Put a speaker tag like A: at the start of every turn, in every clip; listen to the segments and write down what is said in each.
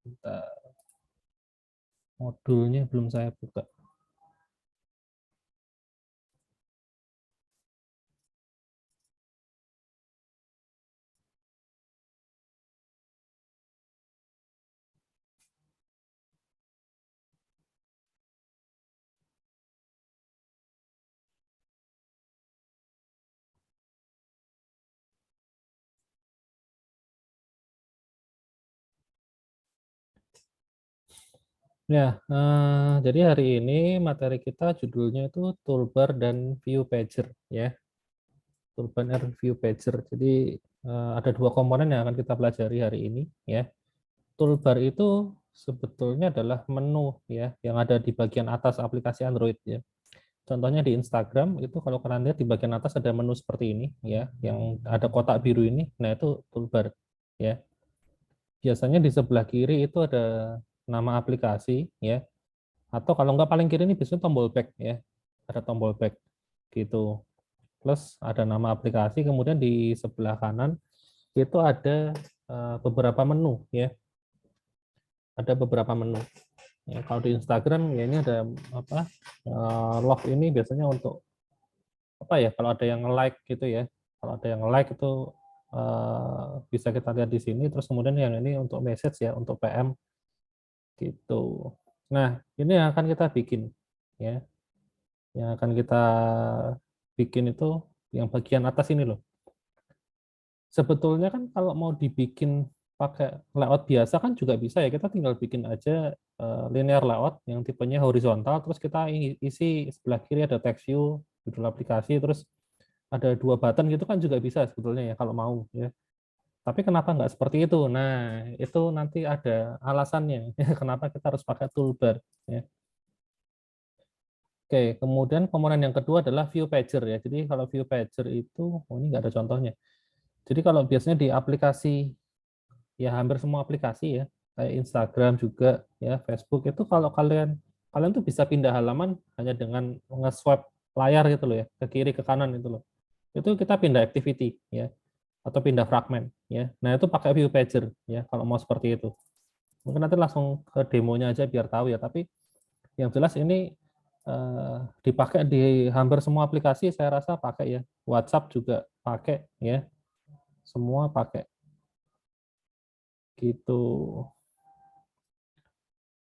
A: Bentar. Modulnya belum saya buka. Ya, jadi hari ini materi kita judulnya itu toolbar dan view pager ya. Toolbar dan view pager. Jadi ada dua komponen yang akan kita pelajari hari ini ya. Toolbar itu sebetulnya adalah menu ya yang ada di bagian atas aplikasi Android ya. Contohnya di Instagram itu kalau kalian lihat di bagian atas ada menu seperti ini ya, yang ada kotak biru ini. Nah, itu toolbar ya. Biasanya di sebelah kiri itu ada nama aplikasi ya. Atau kalau nggak paling kiri ini biasanya tombol back ya. Ada tombol back gitu. Plus ada nama aplikasi, kemudian di sebelah kanan itu ada beberapa menu ya. Ada beberapa menu. Ya, kalau di Instagram ya ini ada apa? Love ini biasanya untuk apa ya? Kalau ada yang like gitu ya. Kalau ada yang like itu bisa kita lihat di sini. Terus kemudian yang ini untuk message ya, untuk PM gitu. Nah, ini yang akan kita bikin ya. Yang akan kita bikin itu yang bagian atas ini loh. Sebetulnya kan kalau mau dibikin pakai layout biasa kan juga bisa ya. Kita tinggal bikin aja linear layout yang tipenya horizontal, terus kita isi sebelah kiri ada text view, judul aplikasi, terus ada dua button gitu kan juga bisa sebetulnya ya kalau mau ya. Tapi kenapa nggak seperti itu? Nah, itu nanti ada alasannya ya, kenapa kita harus pakai toolbar ya. Oke, kemudian komponen yang kedua adalah view pager ya. Jadi kalau view pager itu, oh ini nggak ada contohnya. Jadi kalau biasanya di aplikasi, ya hampir semua aplikasi ya, kayak Instagram juga, ya Facebook itu kalau kalian kalian tuh bisa pindah halaman hanya dengan nge-swipe layar gitu loh ya, ke kiri ke kanan itu loh. Itu kita pindah activity ya, atau pindah fragment ya. Nah itu pakai view pager ya, kalau mau seperti itu. Mungkin nanti langsung ke demonya aja biar tahu ya. Tapi yang jelas ini dipakai di hampir semua aplikasi saya rasa pakai ya. WhatsApp juga pakai ya. Semua pakai gitu.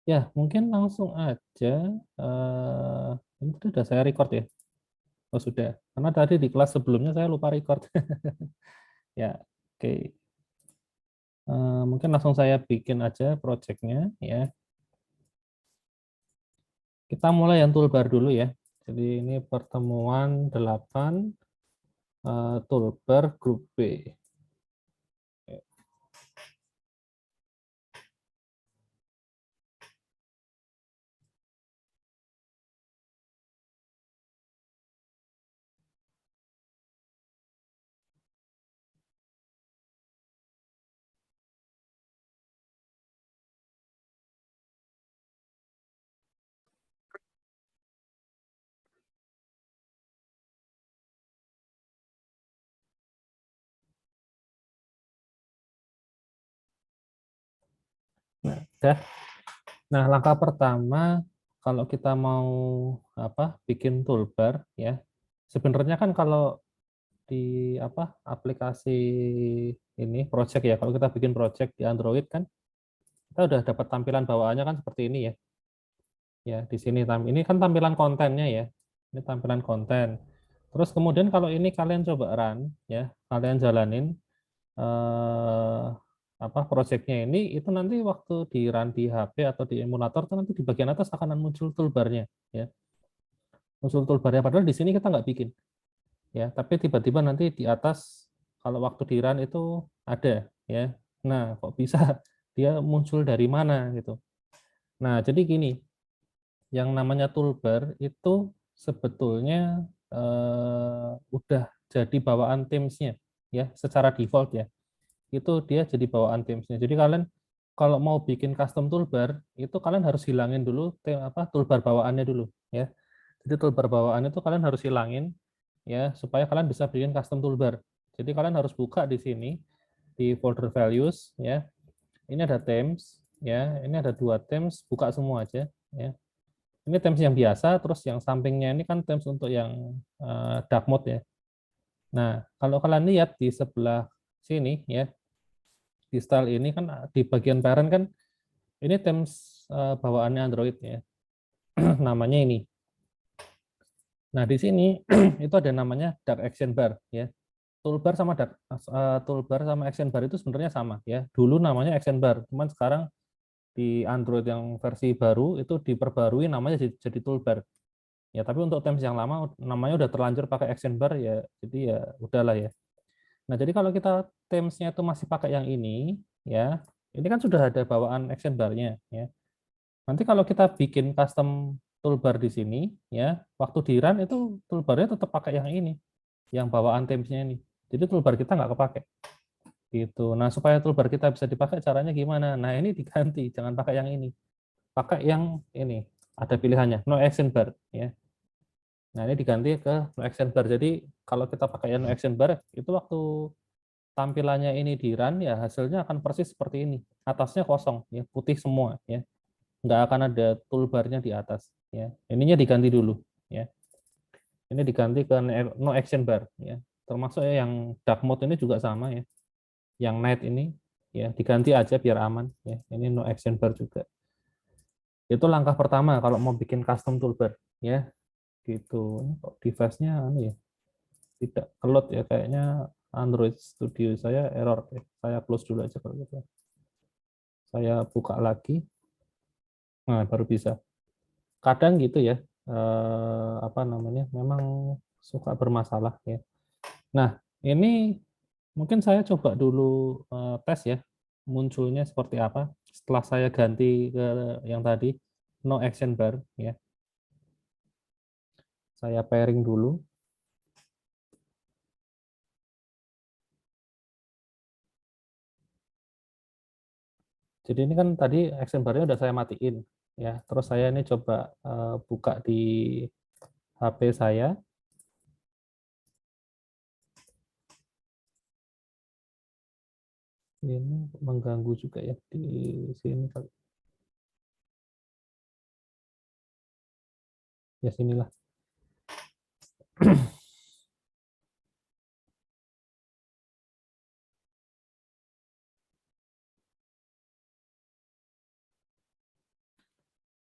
A: Ya, mungkin langsung aja. Ini sudah saya record ya. Oh sudah. Karena tadi di kelas sebelumnya saya lupa record. Ya, oke. Mungkin langsung saya bikin aja projectnya ya. Kita mulai yang toolbar dulu ya. Jadi ini pertemuan 8 toolbar grup B. Nah, udah. Nah, langkah pertama kalau kita mau bikin toolbar ya. Sebenarnya kan kalau di aplikasi ini project ya, kalau kita bikin project di Android kan kita udah dapat tampilan bawaannya kan seperti ini ya. Ya, di sini ini kan tampilan kontennya ya. Ini tampilan konten. Terus kemudian kalau ini kalian coba run ya, kalian jalanin eh, projectnya ini itu nanti waktu di run di HP atau di emulator itu nanti di bagian atas akan muncul toolbarnya ya. Muncul toolbarnya padahal di sini kita nggak bikin ya, tapi tiba-tiba nanti di atas kalau waktu di run itu ada ya. Nah, kok bisa dia muncul dari mana gitu. Nah, jadi gini, yang namanya toolbar itu sebetulnya udah jadi bawaan Teams-nya ya, secara default ya. Itu dia jadi bawaan Teams-nya. Jadi kalian kalau mau bikin custom toolbar, itu kalian harus hilangin dulu toolbar bawaannya dulu ya. Jadi toolbar bawaan itu kalian harus hilangin ya supaya kalian bisa bikin custom toolbar. Jadi kalian harus buka di sini di folder values ya. Ini ada themes. ya. Ini ada 2 themes, buka semua aja ya. Ini themes yang biasa, terus yang sampingnya ini kan themes untuk yang dark mode ya. Nah, kalau kalian lihat di sebelah sini ya, di style ini kan di bagian parent kan ini themes bawaannya Android ya. Namanya ini. Nah, di sini itu ada namanya dark action bar ya. Toolbar sama action bar itu sebenarnya sama ya. Dulu namanya action bar, cuman sekarang di Android yang versi baru itu diperbarui namanya jadi toolbar. Ya, tapi untuk themes yang lama namanya udah terlanjur pakai action bar ya, jadi ya udahlah ya. Nah, jadi kalau kita themesnya itu masih pakai yang ini ya, ini kan sudah ada bawaan action bar-nya ya. Nanti kalau kita bikin custom toolbar di sini ya, waktu di run itu toolbar-nya tetap pakai yang ini, yang bawaan themesnya ini. Jadi toolbar kita nggak kepake. Gitu. Nah, supaya toolbar kita bisa dipakai caranya gimana? Nah, ini diganti, jangan pakai yang ini. Pakai yang ini. Ada pilihannya, no action bar ya. Nah, ini diganti ke no action bar. Jadi, kalau kita pakai yang no action bar, itu waktu tampilannya ini di run ya hasilnya akan persis seperti ini. Atasnya kosong ya, putih semua ya. Nggak akan ada toolbarnya di atas ya. Ininya diganti dulu ya. Ini diganti ke no action bar ya. Termasuk ya yang dark mode ini juga sama ya. Yang night ini ya diganti aja biar aman ya. Ini no action bar juga. Itu langkah pertama kalau mau bikin custom toolbar ya. Gitu. Kok device-nya ya tidak keload ya, kayaknya Android Studio saya error ya. Saya close dulu aja kalau gitu. Saya buka lagi. Nah, baru bisa. Kadang gitu ya. Apa namanya? Memang suka bermasalah ya. Nah, ini mungkin saya coba dulu tes ya, munculnya seperti apa setelah saya ganti ke yang tadi no action bar ya. Saya pairing dulu. Jadi ini kan tadi action bar-nya udah saya matiin ya. Terus saya ini coba buka di HP saya. Ini mengganggu juga ya di sini kali. Ya sinilah.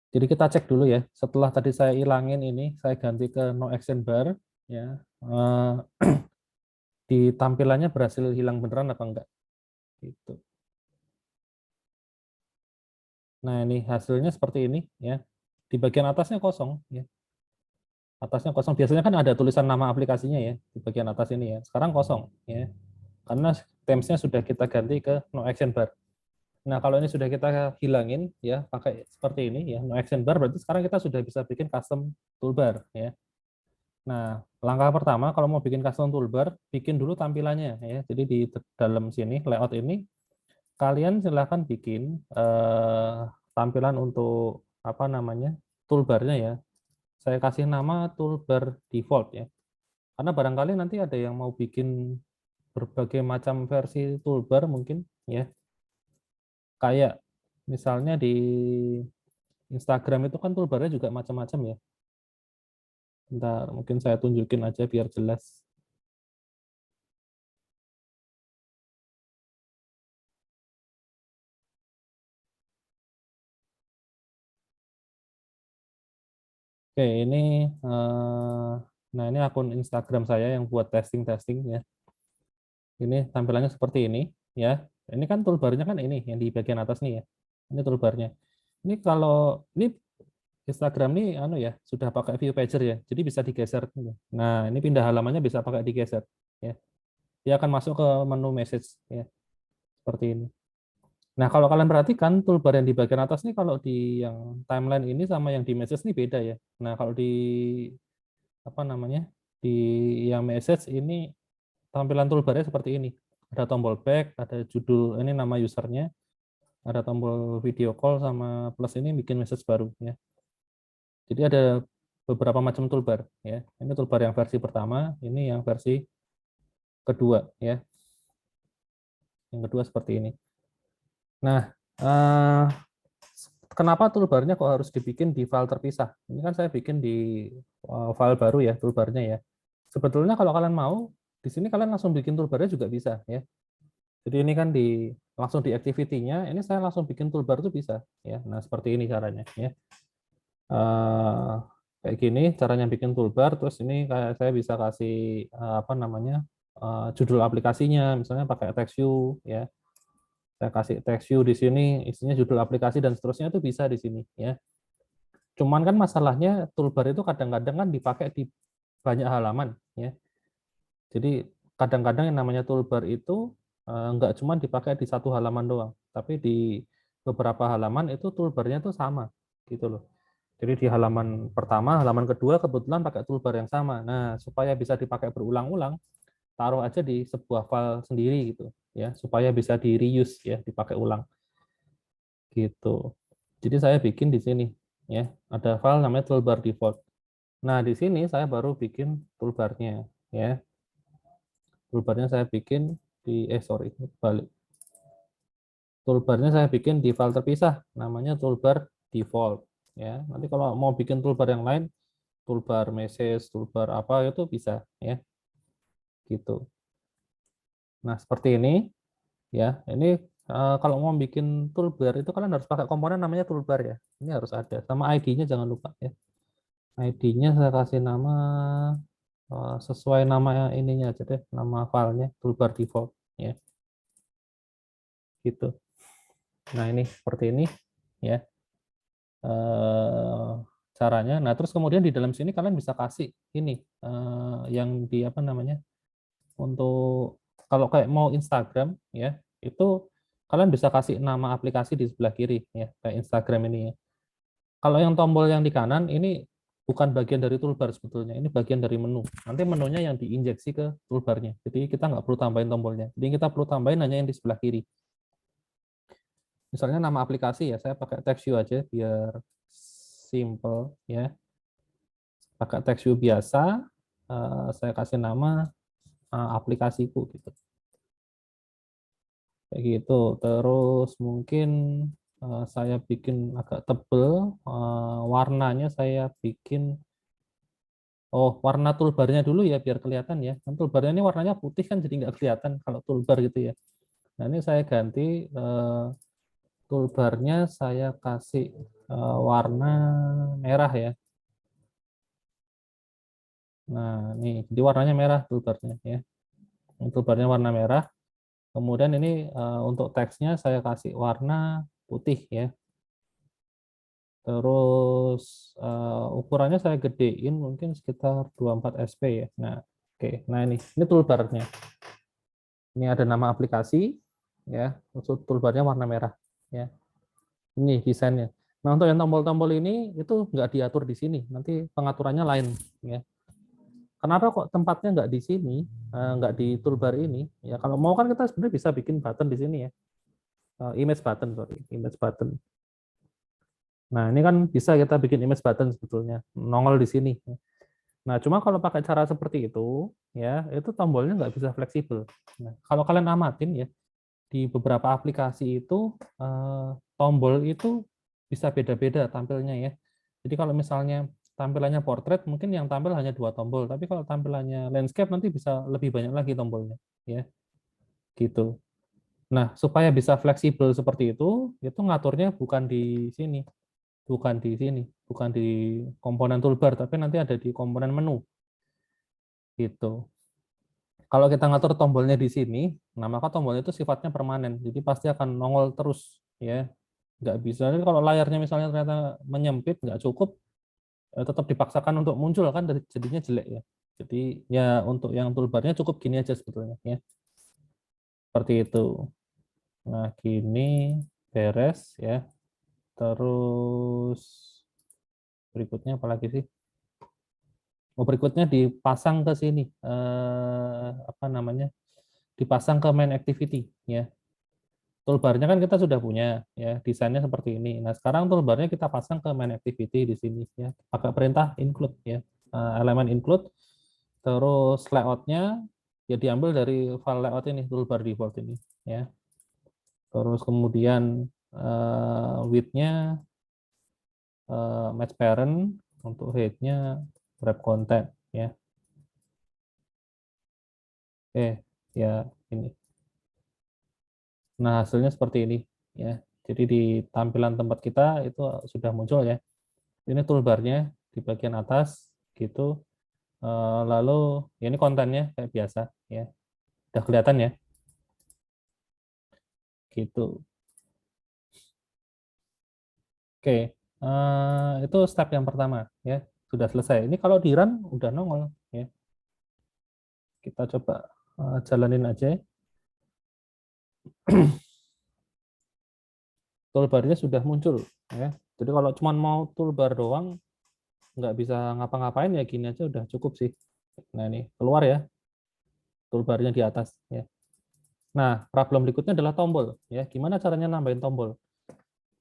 A: Jadi kita cek dulu ya. Setelah tadi saya ilangin ini, saya ganti ke no action bar ya. Di tampilannya berhasil hilang beneran apa enggak? Gitu. Nah, ini hasilnya seperti ini ya. Di bagian atasnya kosong ya. Atasnya kosong. Biasanya kan ada tulisan nama aplikasinya ya di bagian atas ini ya. Sekarang kosong ya. Karena themesnya sudah kita ganti ke no action bar. Nah, kalau ini sudah kita hilangin ya, pakai seperti ini ya, no action bar, berarti sekarang kita sudah bisa bikin custom toolbar ya. Nah, langkah pertama kalau mau bikin custom toolbar, bikin dulu tampilannya ya. Jadi di dalam sini layout ini kalian silahkan bikin tampilan untuk apa namanya toolbarnya ya. Saya kasih nama toolbar default ya. Karena barangkali nanti ada yang mau bikin berbagai macam versi toolbar mungkin ya. Kayak misalnya di Instagram itu kan toolbarnya juga macam-macam ya. Bentar, mungkin saya tunjukin aja biar jelas. Oke, ini nah ini akun Instagram saya yang buat testing-testing ya. Ini tampilannya seperti ini ya. Ini kan toolbarnya kan ini yang di bagian atas nih ya. Ini toolbarnya. Ini kalau ini Instagram nih anu ya, sudah pakai view pager ya. Jadi bisa digeser. Nah, ini pindah halamannya bisa pakai digeser ya. Dia akan masuk ke menu message ya. Seperti ini. Nah, kalau kalian perhatikan toolbar yang di bagian atas nih kalau di yang timeline ini sama yang di message ini beda ya. Nah, kalau di apa namanya? Di yang message ini tampilan toolbarnya seperti ini. Ada tombol back, ada judul ini nama usernya, ada tombol video call sama plus ini bikin message baru ya. Jadi ada beberapa macam toolbar ya. Ini toolbar yang versi pertama, ini yang versi kedua ya. Yang kedua seperti ini. Nah, Eh, Kenapa toolbar-nya kok harus dibikin di file terpisah? Ini kan saya bikin di file baru ya, toolbar-nya ya. Sebetulnya kalau kalian mau, di sini kalian langsung bikin toolbar-nya juga bisa ya. Jadi ini kan langsung di activity-nya, ini saya langsung bikin toolbar itu bisa ya. Nah, seperti ini caranya ya. Eh, Kayak gini caranya bikin toolbar, terus ini kayak saya bisa kasih apa namanya? Judul aplikasinya, misalnya pakai TextView ya. Saya kasih TextView di sini, isinya judul aplikasi dan seterusnya itu bisa di sini ya. Cuman kan masalahnya toolbar itu kadang-kadang kan dipakai di banyak halaman ya. Jadi kadang-kadang yang namanya toolbar itu nggak cuma dipakai di satu halaman doang, tapi di beberapa halaman itu toolbarnya itu sama gitu loh. Jadi di halaman pertama, halaman kedua kebetulan pakai toolbar yang sama. Nah, supaya bisa dipakai berulang-ulang, taruh aja di sebuah file sendiri gitu ya, supaya bisa di reuse ya, dipakai ulang gitu. Jadi saya bikin di sini ya, ada file namanya toolbar default. Nah, di sini saya baru bikin toolbar-nya ya. Toolbar-nya saya bikin sorry, balik. Toolbar-nya saya bikin di file terpisah, namanya toolbar default ya. Nanti kalau mau bikin toolbar yang lain, toolbar message, toolbar apa itu bisa ya. Gitu. Nah, seperti ini ya. Ini kalau mau bikin toolbar itu kalian harus pakai komponen namanya toolbar ya. Ini harus ada. Sama ID-nya jangan lupa ya. ID-nya saya kasih nama sesuai nama ininya aja deh, nama filenya toolbar default ya. Gitu. Nah, ini seperti ini ya caranya. Nah, terus kemudian di dalam sini kalian bisa kasih ini yang di apa namanya? Untuk kalau kayak mau Instagram ya, itu kalian bisa kasih nama aplikasi di sebelah kiri ya, kayak Instagram ini ya. Kalau yang tombol yang di kanan ini bukan bagian dari toolbar sebetulnya, ini bagian dari menu. Nanti menunya yang diinjeksi ke toolbarnya. Jadi kita nggak perlu tambahin tombolnya. Jadi kita perlu tambahin hanya yang di sebelah kiri. Misalnya nama aplikasi ya, saya pakai TextView aja biar simple ya. Pakai TextView biasa, saya kasih nama aplikasiku gitu. Kayak gitu. Terus mungkin saya bikin agak tebel, warnanya saya bikin warna toolbarnya dulu ya biar kelihatan ya. Kan toolbarnya ini warnanya putih kan jadi nggak kelihatan kalau toolbar gitu ya. Nah, ini saya ganti toolbarnya saya kasih warna merah ya. Nah, ini jadi warnanya merah toolbarnya ya. Toolbarnya warna merah. Kemudian ini untuk teksnya saya kasih warna putih ya. Terus ukurannya saya gedein mungkin sekitar 24 SP ya. Nah, oke. Nah, ini toolbarnya. Ini ada nama aplikasi ya. Toolbarnya warna merah ya. Ini desainnya. Nah, untuk yang tombol-tombol ini itu nggak diatur di sini. Nanti pengaturannya lain ya. Kenapa kok tempatnya nggak di sini, nggak di toolbar ini? Ya kalau mau kan kita sebenarnya bisa bikin button di sini ya. Image button, sorry, image button. Nah, ini kan bisa kita bikin image button sebetulnya, nongol di sini. Nah, cuma kalau pakai cara seperti ya itu tombolnya nggak bisa fleksibel. Nah, kalau kalian amatin ya, di beberapa aplikasi itu tombol itu bisa beda-beda tampilnya ya. Jadi kalau misalnya tampilannya portrait, mungkin yang tampil hanya 2 tombol, tapi kalau tampilannya landscape nanti bisa lebih banyak lagi tombolnya, ya, gitu. Nah, supaya bisa fleksibel seperti itu ngaturnya bukan di sini, bukan di komponen toolbar, tapi nanti ada di komponen menu, gitu. Kalau kita ngatur tombolnya di sini, nah maka tombolnya itu sifatnya permanen, jadi pasti akan nongol terus, ya. Nggak bisa. Jadi kalau layarnya misalnya ternyata menyempit, nggak cukup, tetap dipaksakan untuk muncul kan, jadinya jelek ya. Jadi ya untuk yang toolbarnya cukup gini aja sebetulnya, ya. Seperti itu. Nah, gini beres ya. Terus berikutnya apa lagi sih? Berikutnya dipasang ke sini, apa namanya? Dipasang ke main activity, ya. Toolbarnya kan kita sudah punya, ya. Desainnya seperti ini. Nah, sekarang toolbarnya kita pasang ke main activity di sini, ya. Pakai perintah include, ya. Elemen include, terus layoutnya ya diambil dari file layout ini, toolbar default ini, ya. Terus kemudian width-nya match parent, untuk height-nya wrap content ya. Oke, ya ini. Nah, hasilnya seperti ini ya. Jadi di tampilan tempat kita itu sudah muncul ya. Ini toolbar-nya di bagian atas gitu. Lalu ya ini kontennya kayak biasa ya. Udah kelihatan ya. Gitu. Oke. Itu step yang pertama ya. Sudah selesai. Ini kalau di run udah nongol ya. Kita coba jalanin aja. Toolbar-nya sudah muncul ya. Jadi kalau cuma mau toolbar doang nggak bisa ngapa-ngapain ya gini aja udah cukup sih. Nah ini keluar ya toolbar-nya di atas ya. Nah, problem berikutnya adalah tombol ya. Gimana caranya nambahin tombol?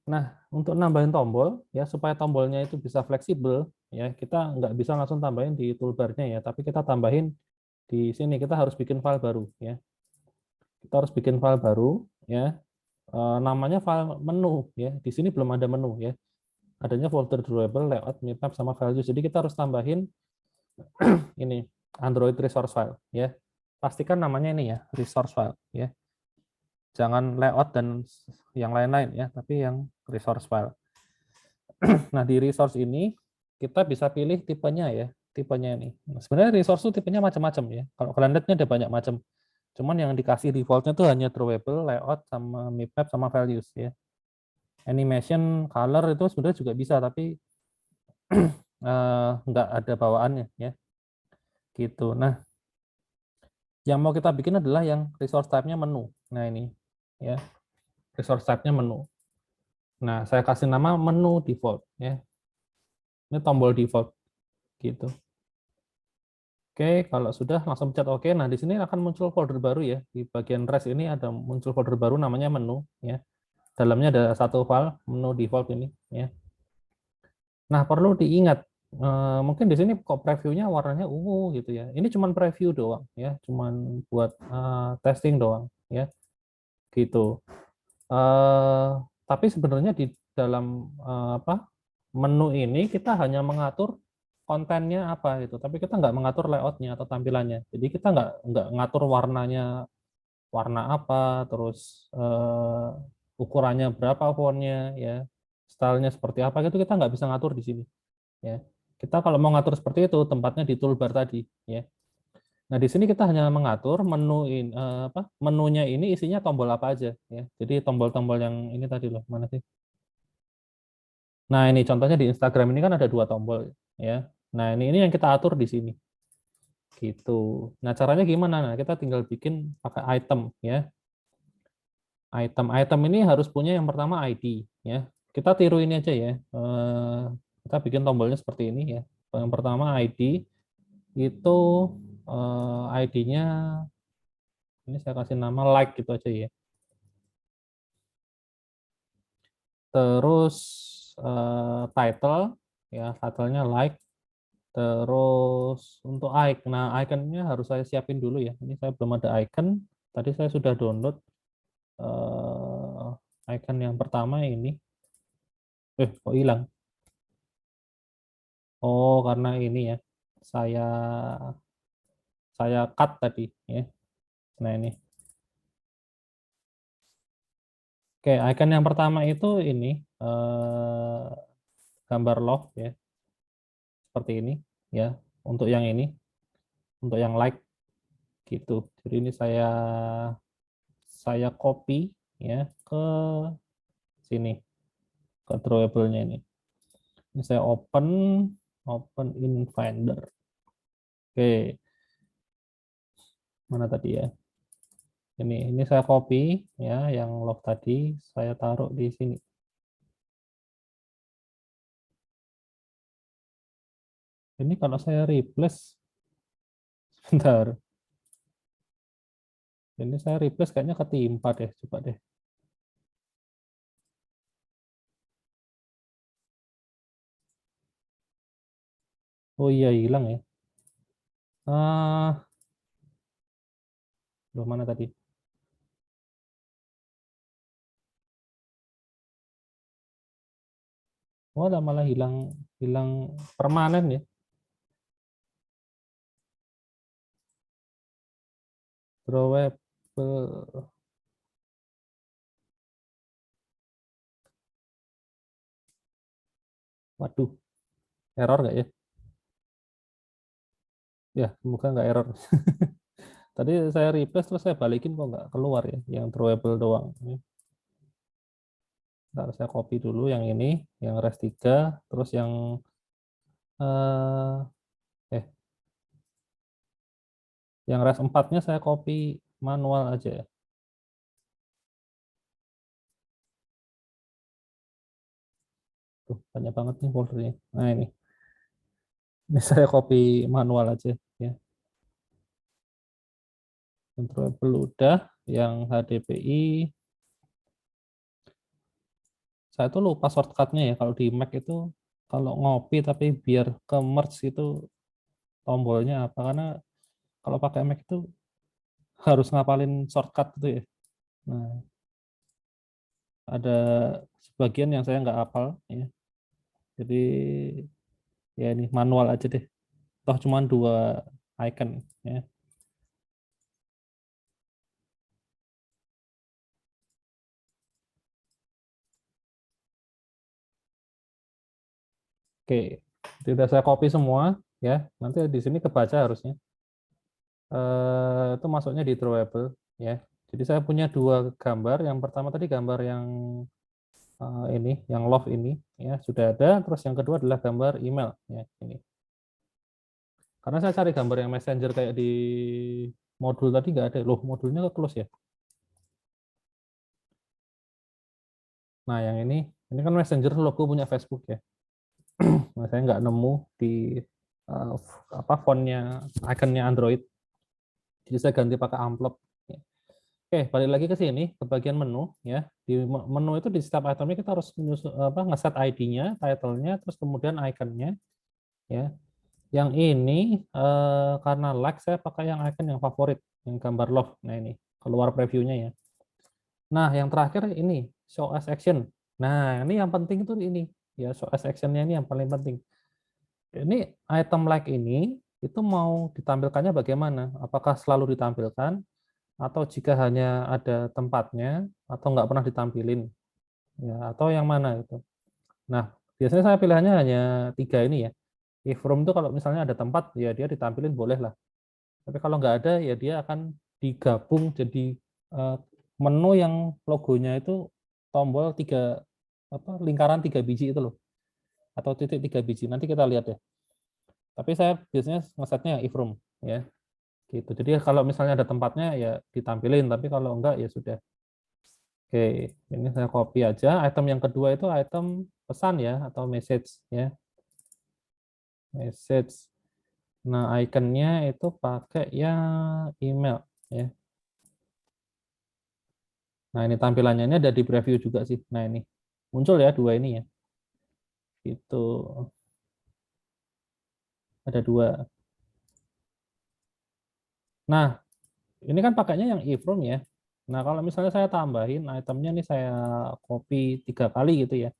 A: Nah, untuk nambahin tombol ya supaya tombolnya itu bisa fleksibel ya, kita nggak bisa langsung tambahin di toolbar-nya ya, tapi kita tambahin di sini. Kita harus bikin file baru ya. Kita harus bikin file baru ya. Namanya file menu ya. Di sini belum ada menu ya. Adanya folder drawable, layout, map sama values. Jadi kita harus tambahin ini Android resource file ya. Pastikan namanya ini ya, resource file ya. Jangan layout dan yang lain-lain ya, tapi yang resource file. Nah, di resource ini kita bisa pilih tipenya ya, tipenya ini. Nah, sebenarnya resource itu tipenya macam-macam ya. Kalau kalian lihatnya ada banyak macam. Cuman yang dikasih defaultnya tuh hanya drawable, layout, sama map sama values ya. Animation, color itu sebenarnya juga bisa, tapi nggak ada bawaannya ya. Gitu. Nah, yang mau kita bikin adalah yang resource type-nya menu. Nah, ini ya. Resource type-nya menu. Nah, saya kasih nama menu default ya. Ini tombol default gitu. Oke, kalau sudah langsung pencet OK. Nah, di sini akan muncul folder baru ya. Di bagian rest ini ada muncul folder baru namanya menu ya. Dalamnya ada satu file menu default ini ya. Nah, perlu diingat mungkin di sini kok previewnya warnanya ungu gitu ya. Ini cuma preview doang ya, cuma buat testing doang ya. Gitu. Tapi sebenarnya di dalam apa menu ini kita hanya mengatur kontennya apa gitu, tapi kita nggak mengatur layoutnya atau tampilannya. Jadi kita nggak ngatur warnanya warna apa, terus ukurannya berapa fontnya, ya, stylenya seperti apa gitu kita nggak bisa ngatur di sini. Ya, kita kalau mau ngatur seperti itu tempatnya di toolbar tadi. Ya. Nah, di sini kita hanya mengatur menunya ini isinya tombol apa aja ya. Jadi tombol-tombol yang ini tadi loh, mana sih? Nah, ini contohnya di Instagram ini kan ada dua tombol ya. Nah, ini yang kita atur di sini. Gitu. Nah, caranya gimana? Nah, kita tinggal bikin pakai item ya. Item ini harus punya yang pertama ID ya. Kita tiru ini aja ya. Kita bikin tombolnya seperti ini ya. Yang pertama ID itu ID-nya ini saya kasih nama like gitu aja ya. Terus title ya, titlenya like. Terus untuk icon, nah iconnya harus saya siapin dulu ya. Ini saya belum ada icon. Tadi saya sudah download icon yang pertama ini. Kok hilang? Oh, karena ini ya. Saya saya cut tadi ya. Nah ini. Oke, icon yang pertama itu ini gambar love ya, seperti ini ya. Untuk yang ini, untuk yang like gitu. Jadi ini saya copy ya ke sini ke drawable-nya ini. Ini saya open in Finder. Oke, mana tadi ya? Ini saya copy ya yang log tadi saya taruh di sini. Ini kalau saya replace sebentar. Ini saya replace kayaknya ketimpa deh, coba deh. Oh iya hilang ya. Ah, loh mana tadi? Oh, malah hilang hilang permanen ya. Drawable. Waduh, error nggak ya? Ya, semoga nggak error. Tadi saya replace terus saya balikin kok nggak keluar ya, yang drawable doang. Ntar saya copy dulu yang ini, yang res 3, terus yang eh, eh yang res 4-nya saya copy manual aja ya. Tuh, banyak banget nih foldernya. Nah, ini saya copy manual aja ya. Drawable udah, yang HDPI saya tuh lupa shortcutnya ya. Kalau di Mac itu kalau ngopi tapi biar ke merge itu tombolnya apa, karena kalau pakai Mac itu harus ngapalin shortcut itu ya. Nah, ada sebagian yang saya nggak hafal ya. Jadi ya ini manual aja deh. Toh cuma 2 icon ya. Oke, sudah saya copy semua ya. Nanti di sini kebaca harusnya. Itu masuknya di drawable ya. Jadi saya punya 2 gambar. Yang pertama tadi gambar yang ini, yang love ini ya sudah ada. Terus yang kedua adalah gambar email ya ini. Karena saya cari gambar yang messenger kayak di modul tadi nggak ada. Loh, modulnya ke close ya. Nah, yang ini kan messenger logo punya Facebook ya. Nah, saya nggak nemu di uh, apa fontnya, ikonnya Android. Jadi saya ganti pakai amplop. Oke, balik lagi ke sini, ke bagian menu ya. Di menu itu di setiap itemnya kita harus ngeset ID-nya, title-nya, terus kemudian ikonnya ya. Yang ini karena like saya pakai yang icon yang favorit, yang gambar love. Nah, ini keluar previewnya ya. Nah, yang terakhir ini show as action. Nah, ini yang penting itu ini ya, show as action-nya ini yang paling penting. Ini item like ini itu mau ditampilkannya bagaimana? Apakah selalu ditampilkan atau jika hanya ada tempatnya atau nggak pernah ditampilin ya, atau yang mana itu? Nah, biasanya saya pilihannya hanya 3 ini ya. If room itu kalau misalnya ada tempat ya dia ditampilin boleh lah. Tapi kalau nggak ada ya dia akan digabung jadi menu yang logonya itu tombol 3 lingkaran 3 biji itu loh, atau titik 3 biji. Nanti kita lihat ya. Tapi saya biasanya ngesetnya if room ya. Gitu. Jadi kalau misalnya ada tempatnya ya ditampilin, tapi kalau enggak ya sudah. Oke, ini saya copy aja. Item yang kedua itu item pesan ya atau message ya. Message. Nah, ikonnya itu pakai ya email ya. Nah, ini tampilannya ini ada di preview juga sih. Nah, ini muncul ya 2 ini ya. Itu ada 2. Nah, ini kan pakainya yang if room ya. Nah, kalau misalnya saya tambahin itemnya nih saya copy 3 kali gitu ya.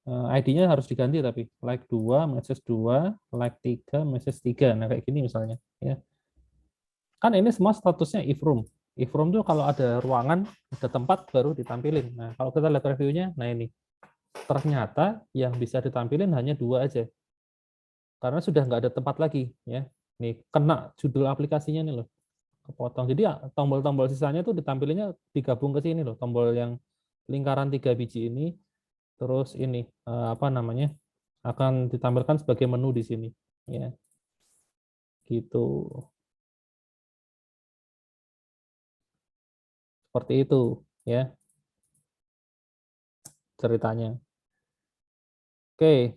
A: ID-nya harus diganti tapi like 2, message 2, like 3, message 3. Nah, kayak gini misalnya ya. Kan ini semua statusnya if room. If room tuh kalau ada ruangan, ada tempat baru ditampilin. Nah, kalau kita lihat reviewnya, nah ini ternyata yang bisa ditampilin hanya 2 aja. Karena sudah nggak ada tempat lagi ya. Nih kena judul aplikasinya nih loh, kepotong. Jadi ya, tombol-tombol sisanya tuh ditampilinnya digabung ke sini loh, tombol yang lingkaran 3 biji ini. Terus ini apa namanya, akan ditampilkan sebagai menu di sini ya, gitu, seperti itu ya ceritanya. Oke,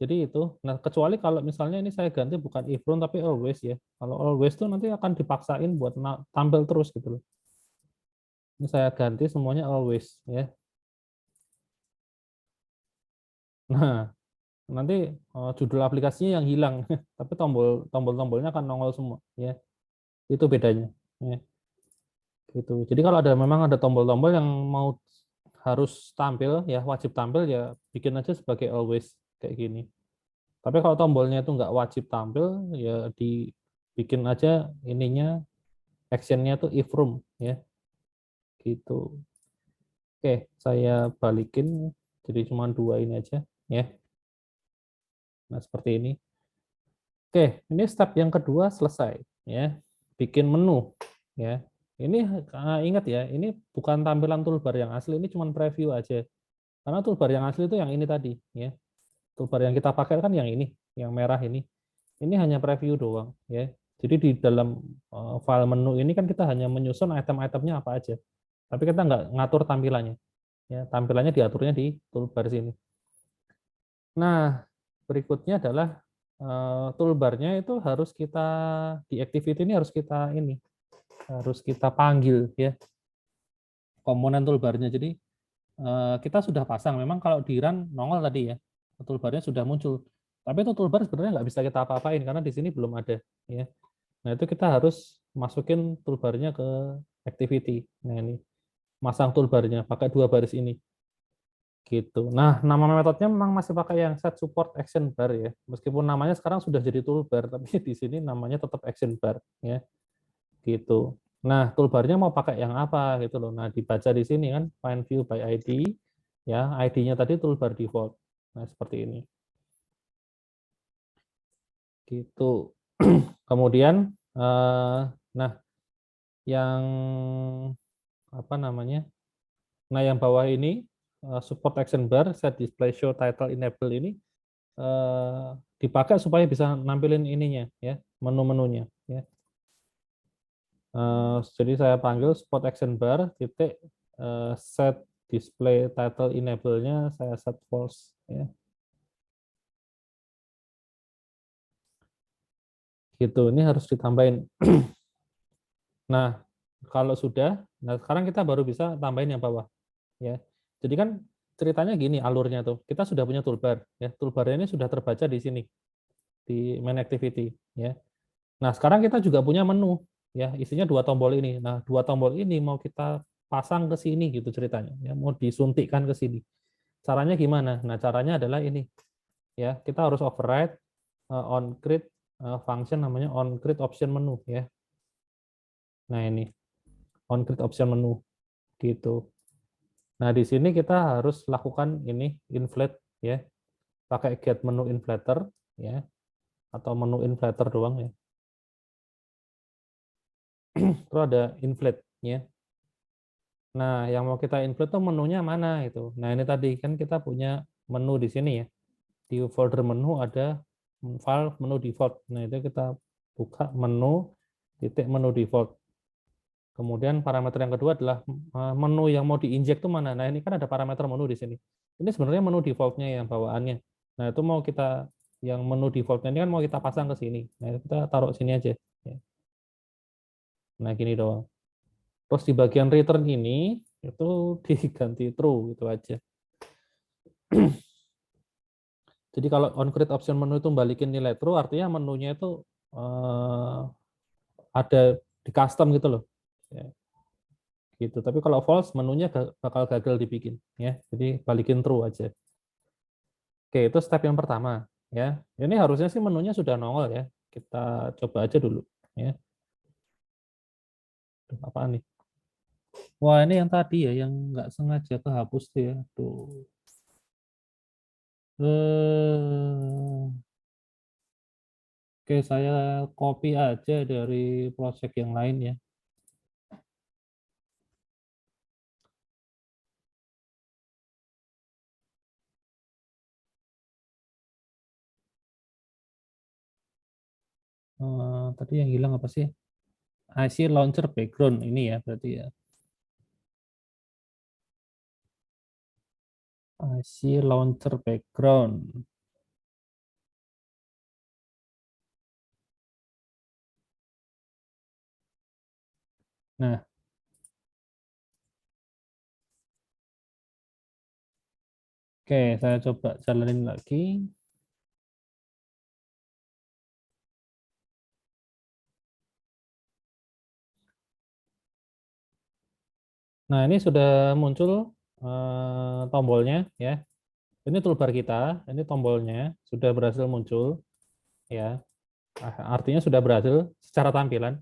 A: jadi itu. Nah, kecuali kalau misalnya ini saya ganti bukan if room tapi always ya. Kalau always tuh nanti akan dipaksain buat tampil terus gitu loh. Ini saya ganti semuanya always ya. Nah, nanti judul aplikasinya yang hilang, tapi tombol-tombolnya akan nongol semua ya. Itu bedanya ya. Gitu. Jadi kalau ada memang ada tombol-tombol yang mau harus tampil ya, wajib tampil ya bikin aja sebagai always kayak gini. Tapi kalau tombolnya itu nggak wajib tampil ya dibikin aja ininya actionnya tuh if room ya gitu. Oke, saya balikin jadi cuma dua ini aja ya. Nah, seperti ini. Oke, ini step yang kedua selesai ya. Bikin menu ya. Ini ingat ya, ini bukan tampilan toolbar yang asli, ini cuma preview aja. Karena toolbar yang asli itu yang ini tadi ya. Toolbar yang kita pakai kan yang ini, yang merah ini. Ini hanya preview doang ya. Jadi di dalam file menu ini kan kita hanya menyusun item-itemnya apa aja. Tapi kita nggak ngatur tampilannya. Ya, tampilannya diaturnya di toolbar sini. Nah, berikutnya adalah toolbarnya itu harus kita di activity ini harus kita panggil ya komponen toolbarnya. Jadi kita sudah pasang. Memang kalau di run nongol tadi ya toolbarnya sudah muncul. Tapi itu toolbar sebenarnya nggak bisa kita apa-apain karena di sini belum ada ya. Nah itu kita harus masukin toolbarnya ke activity. Nah ini masang toolbarnya pakai dua baris ini. Gitu. Nah, nama metodenya memang masih pakai yang set support action bar ya. Meskipun namanya sekarang sudah jadi toolbar, tapi di sini namanya tetap action bar ya. Gitu. Nah, toolbarnya mau pakai yang apa gitu loh. Nah, dibaca di sini kan find view by ID ya. ID-nya tadi toolbar default. Nah, seperti ini. Gitu. Kemudian nah, yang apa namanya? Nah, yang bawah ini support action bar set display show title enable ini dipakai supaya bisa nampilin ininya ya, menu-menunya ya. Jadi saya panggil support action bar titik set display title enable-nya saya set false ya. Gitu, ini harus ditambahin. Nah, kalau sudah, nah sekarang kita baru bisa tambahin yang bawah ya. Jadi kan ceritanya gini alurnya tuh. Kita sudah punya toolbar ya. Toolbarnya ini sudah terbaca di sini di main activity ya. Nah, sekarang kita juga punya menu ya, isinya dua tombol ini. Nah, dua tombol ini mau kita pasang ke sini gitu ceritanya ya, mau disuntikkan ke sini. Caranya gimana? Nah, caranya adalah ini ya, kita harus override on create function namanya on create option menu ya. Nah, ini on create option menu gitu. Nah, di sini kita harus lakukan ini inflate ya, pakai get menu inflater ya, atau menu inflater doang ya. Terus ada inflate ya. Nah, yang mau kita include tuh menunya mana itu. Nah, ini tadi kan kita punya menu di sini ya. Di folder menu ada file menu default. Nah, itu kita buka menu titik menu default. Kemudian parameter yang kedua adalah menu yang mau diinjek tuh mana. Nah, ini kan ada parameter menu di sini. Ini sebenarnya menu defaultnya yang bawaannya. Nah, itu mau kita yang menu defaultnya ini kan mau kita pasang ke sini. Nah, itu kita taruh sini aja. Nah, gini doang. Terus di bagian return ini itu diganti true gitu aja. Jadi kalau on create option menu itu balikin nilai true, artinya menunya itu ada di custom gitu loh. Ya, gitu. Tapi kalau false, menunya bakal gagal dibikin. Ya, jadi balikin true aja. Oke, itu step yang pertama. Ya, ini harusnya sih menunya sudah nongol ya. Kita coba aja dulu. Ya, apaan nih? Wah, ini yang tadi ya, yang nggak sengaja kehapus tuh ya. Tuh. Oke, saya copy aja dari project yang lain ya. Tadi yang hilang apa sih? IC launcher background ini ya berarti ya. IC launcher background. Nah, oke, saya coba jalanin lagi. Nah, ini sudah muncul tombolnya ya. Ini toolbar kita, ini tombolnya sudah berhasil muncul ya. Artinya sudah berhasil secara tampilan.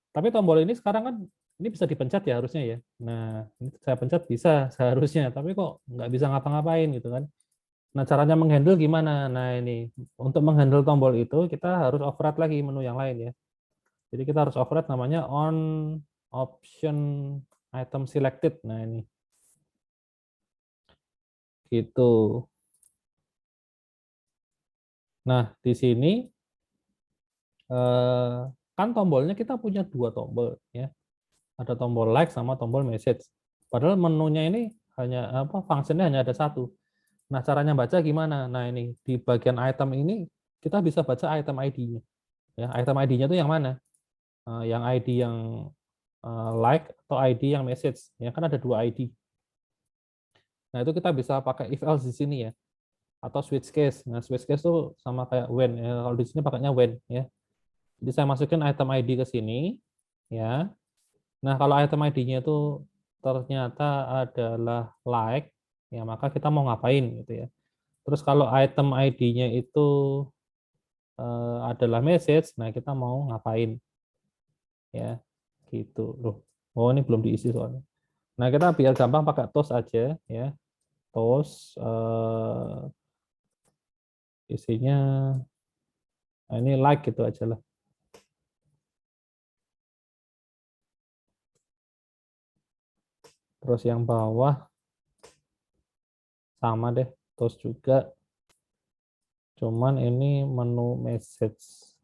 A: Tapi tombol ini sekarang kan ini bisa dipencet ya harusnya ya. Nah, ini saya pencet bisa seharusnya, tapi kok nggak bisa ngapa-ngapain gitu kan. Nah, caranya menghandle gimana? Nah, ini untuk menghandle tombol itu kita harus override lagi menu yang lain ya. Jadi kita harus override namanya on option item selected. Nah, ini gitu. Nah, di sini kan tombolnya kita punya dua tombol ya. Ada tombol like sama tombol message. Padahal menunya ini hanya apa fungsinya hanya ada satu. Nah, caranya baca gimana? Nah, ini di bagian item ini kita bisa baca item ID-nya. Ya, item ID-nya itu yang mana? Yang ID yang like atau ID yang message. Ya, kan ada dua ID. Nah, itu kita bisa pakai if else di sini ya. Atau switch case. Nah, switch case itu sama kayak when. Ya, kalau di sini pakainya when ya. Jadi saya masukin item ID ke sini ya. Nah, kalau item ID-nya itu ternyata adalah like, ya maka kita mau ngapain gitu ya. Terus kalau item ID-nya itu adalah message, nah kita mau ngapain ya gitu loh. Oh ini belum diisi soalnya. Nah kita biar gampang pakai toast aja ya. Toast isinya nah, ini like gitu aja lah. Terus yang bawah sama deh toast juga. Cuman ini menu message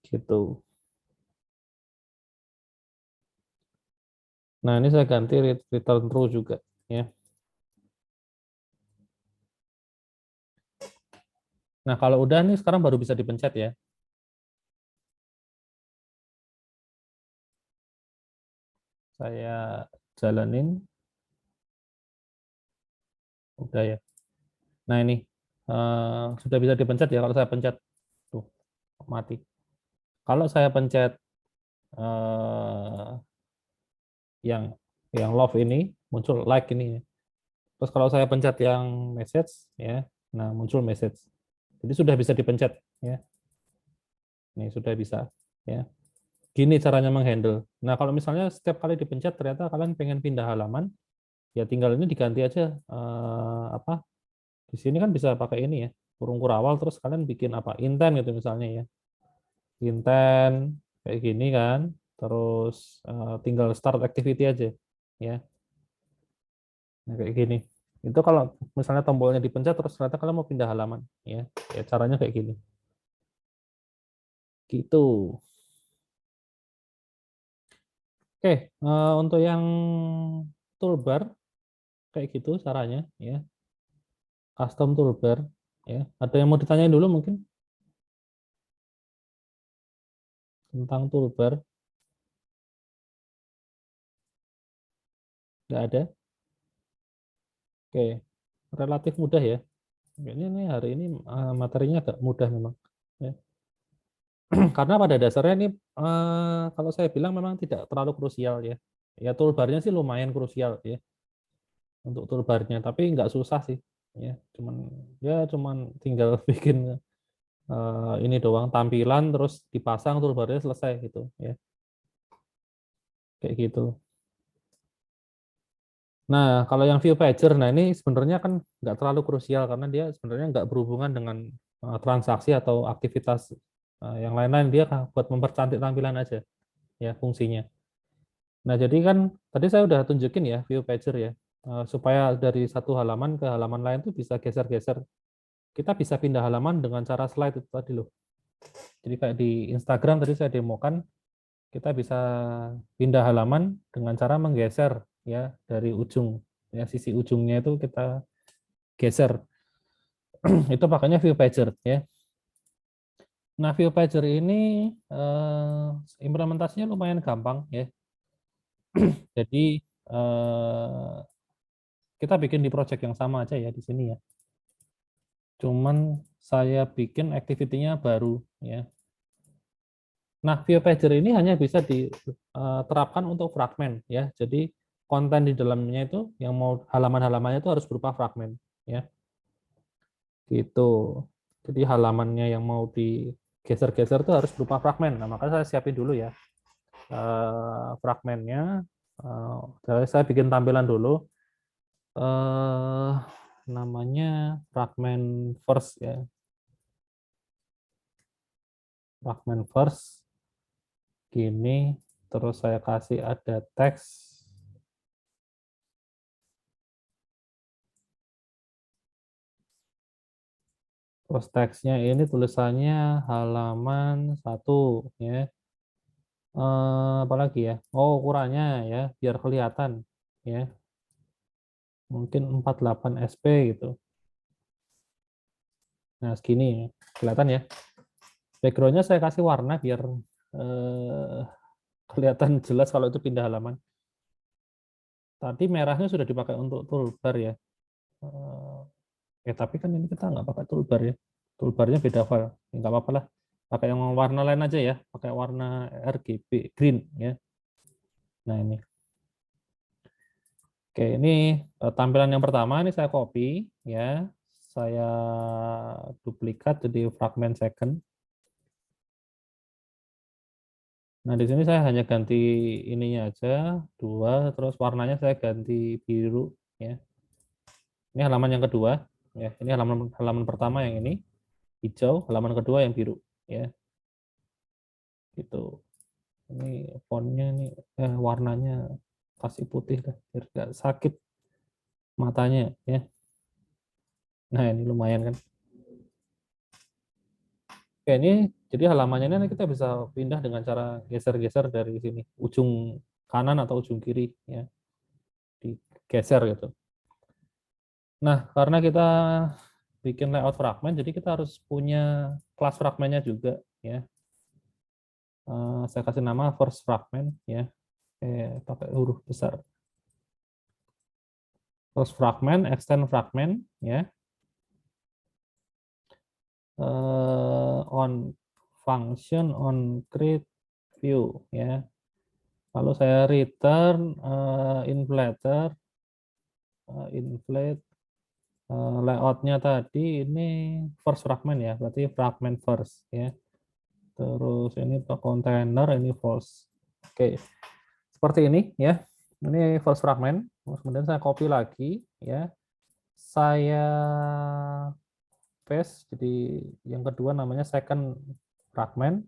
A: gitu. Nah, ini saya ganti return true juga ya. Nah, kalau udah nih sekarang baru bisa dipencet ya. Saya jalanin udah ya. Nah, ini sudah bisa dipencet ya kalau saya pencet. Tuh, mati. Kalau saya pencet eh, yang love ini muncul like ini ya. Terus kalau saya pencet yang message ya, nah muncul message. Jadi sudah bisa dipencet ya. Nih sudah bisa ya. Gini caranya menghandle. Nah, kalau misalnya setiap kali dipencet ternyata kalian pengen pindah halaman, ya tinggal ini diganti aja apa? Di sini kan bisa pakai ini ya, kurung kurawal terus kalian bikin apa? Intent gitu misalnya ya. Intent kayak gini kan. Terus tinggal start activity aja ya. Nah, kayak gini. Itu kalau misalnya tombolnya dipencet terus ternyata kalian mau pindah halaman ya. Ya caranya kayak gini. Gitu. Oke, untuk yang toolbar kayak gitu caranya ya. Custom toolbar ya. Ada yang mau ditanyain dulu mungkin tentang toolbar? Nggak ada. Oke, relatif mudah ya. Ini hari ini materinya agak mudah memang. Ya. Karena pada dasarnya ini kalau saya bilang memang tidak terlalu krusial ya. Ya toolbarnya sih lumayan krusial ya untuk toolbarnya, tapi nggak susah sih. Ya cuman tinggal bikin ini doang tampilan terus dipasang toolbarnya selesai gitu ya. Kayak gitu. Nah, kalau yang view pager, nah ini sebenarnya kan nggak terlalu krusial karena dia sebenarnya nggak berhubungan dengan transaksi atau aktivitas yang lain-lain. Dia buat mempercantik tampilan aja ya fungsinya. Nah, jadi kan tadi saya udah tunjukin ya view pager ya, supaya dari satu halaman ke halaman lain tuh bisa geser-geser. Kita bisa pindah halaman dengan cara slide itu tadi loh. Jadi kayak di Instagram tadi saya demokan, kita bisa pindah halaman dengan cara menggeser ya dari ujung ya sisi ujungnya itu kita geser. Itu pakainya view pager ya. Nah, view pager ini implementasinya lumayan gampang ya. Jadi kita bikin di project yang sama aja ya di sini ya. Cuman saya bikin activity-nya baru ya. Nah, view pager ini hanya bisa diterapkan untuk fragmen ya. Jadi konten di dalamnya itu yang mau halaman-halamannya itu harus berupa fragmen ya. Gitu. Jadi halamannya yang mau digeser-geser itu harus berupa fragmen. Nah, makanya saya siapin dulu ya fragmennya. Saya bikin tampilan dulu. Namanya fragmen first ya. Fragmen first gini, terus saya kasih ada teks. Terus teksnya ini tulisannya halaman 1 ya. Apalagi ya? Oh, ukurannya ya, biar kelihatan ya. Mungkin 48 SP gitu. Nah, segini kelihatan ya. Backgroundnya saya kasih warna biar eh, kelihatan jelas kalau itu pindah halaman. Tadi merahnya sudah dipakai untuk toolbar ya. Tapi kan ini kita nggak pakai toolbar ya. Toolbarnya beda file. Ya, nggak apa-apa lah. Pakai yang warna lain aja ya. Pakai warna RGB green ya. Nah ini. Oke, ini tampilan yang pertama ini saya copy ya. Saya duplikat jadi fragment second. Nah, di sini saya hanya ganti ininya aja, 2, terus warnanya saya ganti biru ya. Ini halaman yang kedua ya. Ini halaman halaman pertama yang ini hijau, halaman kedua yang biru ya. Gitu. Ini fontnya ini warnanya kasih putih dah biar nggak sakit matanya ya. Nah, ini lumayan kan. Oke, ini jadi halamannya ini kita bisa pindah dengan cara geser-geser dari sini, ujung kanan atau ujung kiri ya. Digeser gitu. Nah, karena kita bikin layout fragmen, jadi kita harus punya kelas fragmennya juga ya. Saya kasih nama first fragment ya, pakai huruf besar. First fragment, extend fragment ya. On function on create view ya. Lalu saya return inflater, inflate layoutnya tadi ini first fragment ya, berarti fragment first ya. Terus ini container, ini false. Oke, seperti ini ya. Ini first fragment. Kemudian saya copy lagi ya. Saya paste. Jadi yang kedua namanya second fragment.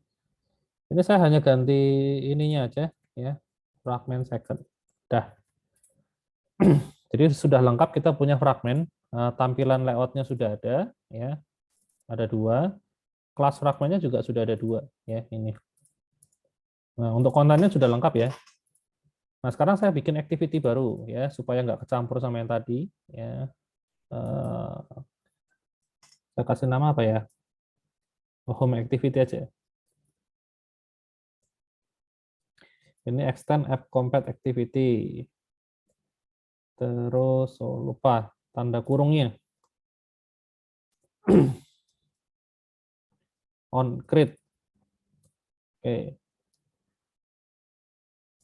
A: Ini saya hanya ganti ininya aja ya. Fragment second. Dah. Jadi sudah lengkap kita punya fragment. Tampilan layoutnya sudah ada ya. Ada 2. Kelas fragmennya juga sudah ada 2 ya ini. Nah, untuk kontennya sudah lengkap ya. Nah, sekarang saya bikin activity baru ya supaya nggak kecampur sama yang tadi ya. Saya kasih nama apa ya? Home activity aja. Ini extend app compat activity. Terus lupa tanda kurungnya. On create. Oke.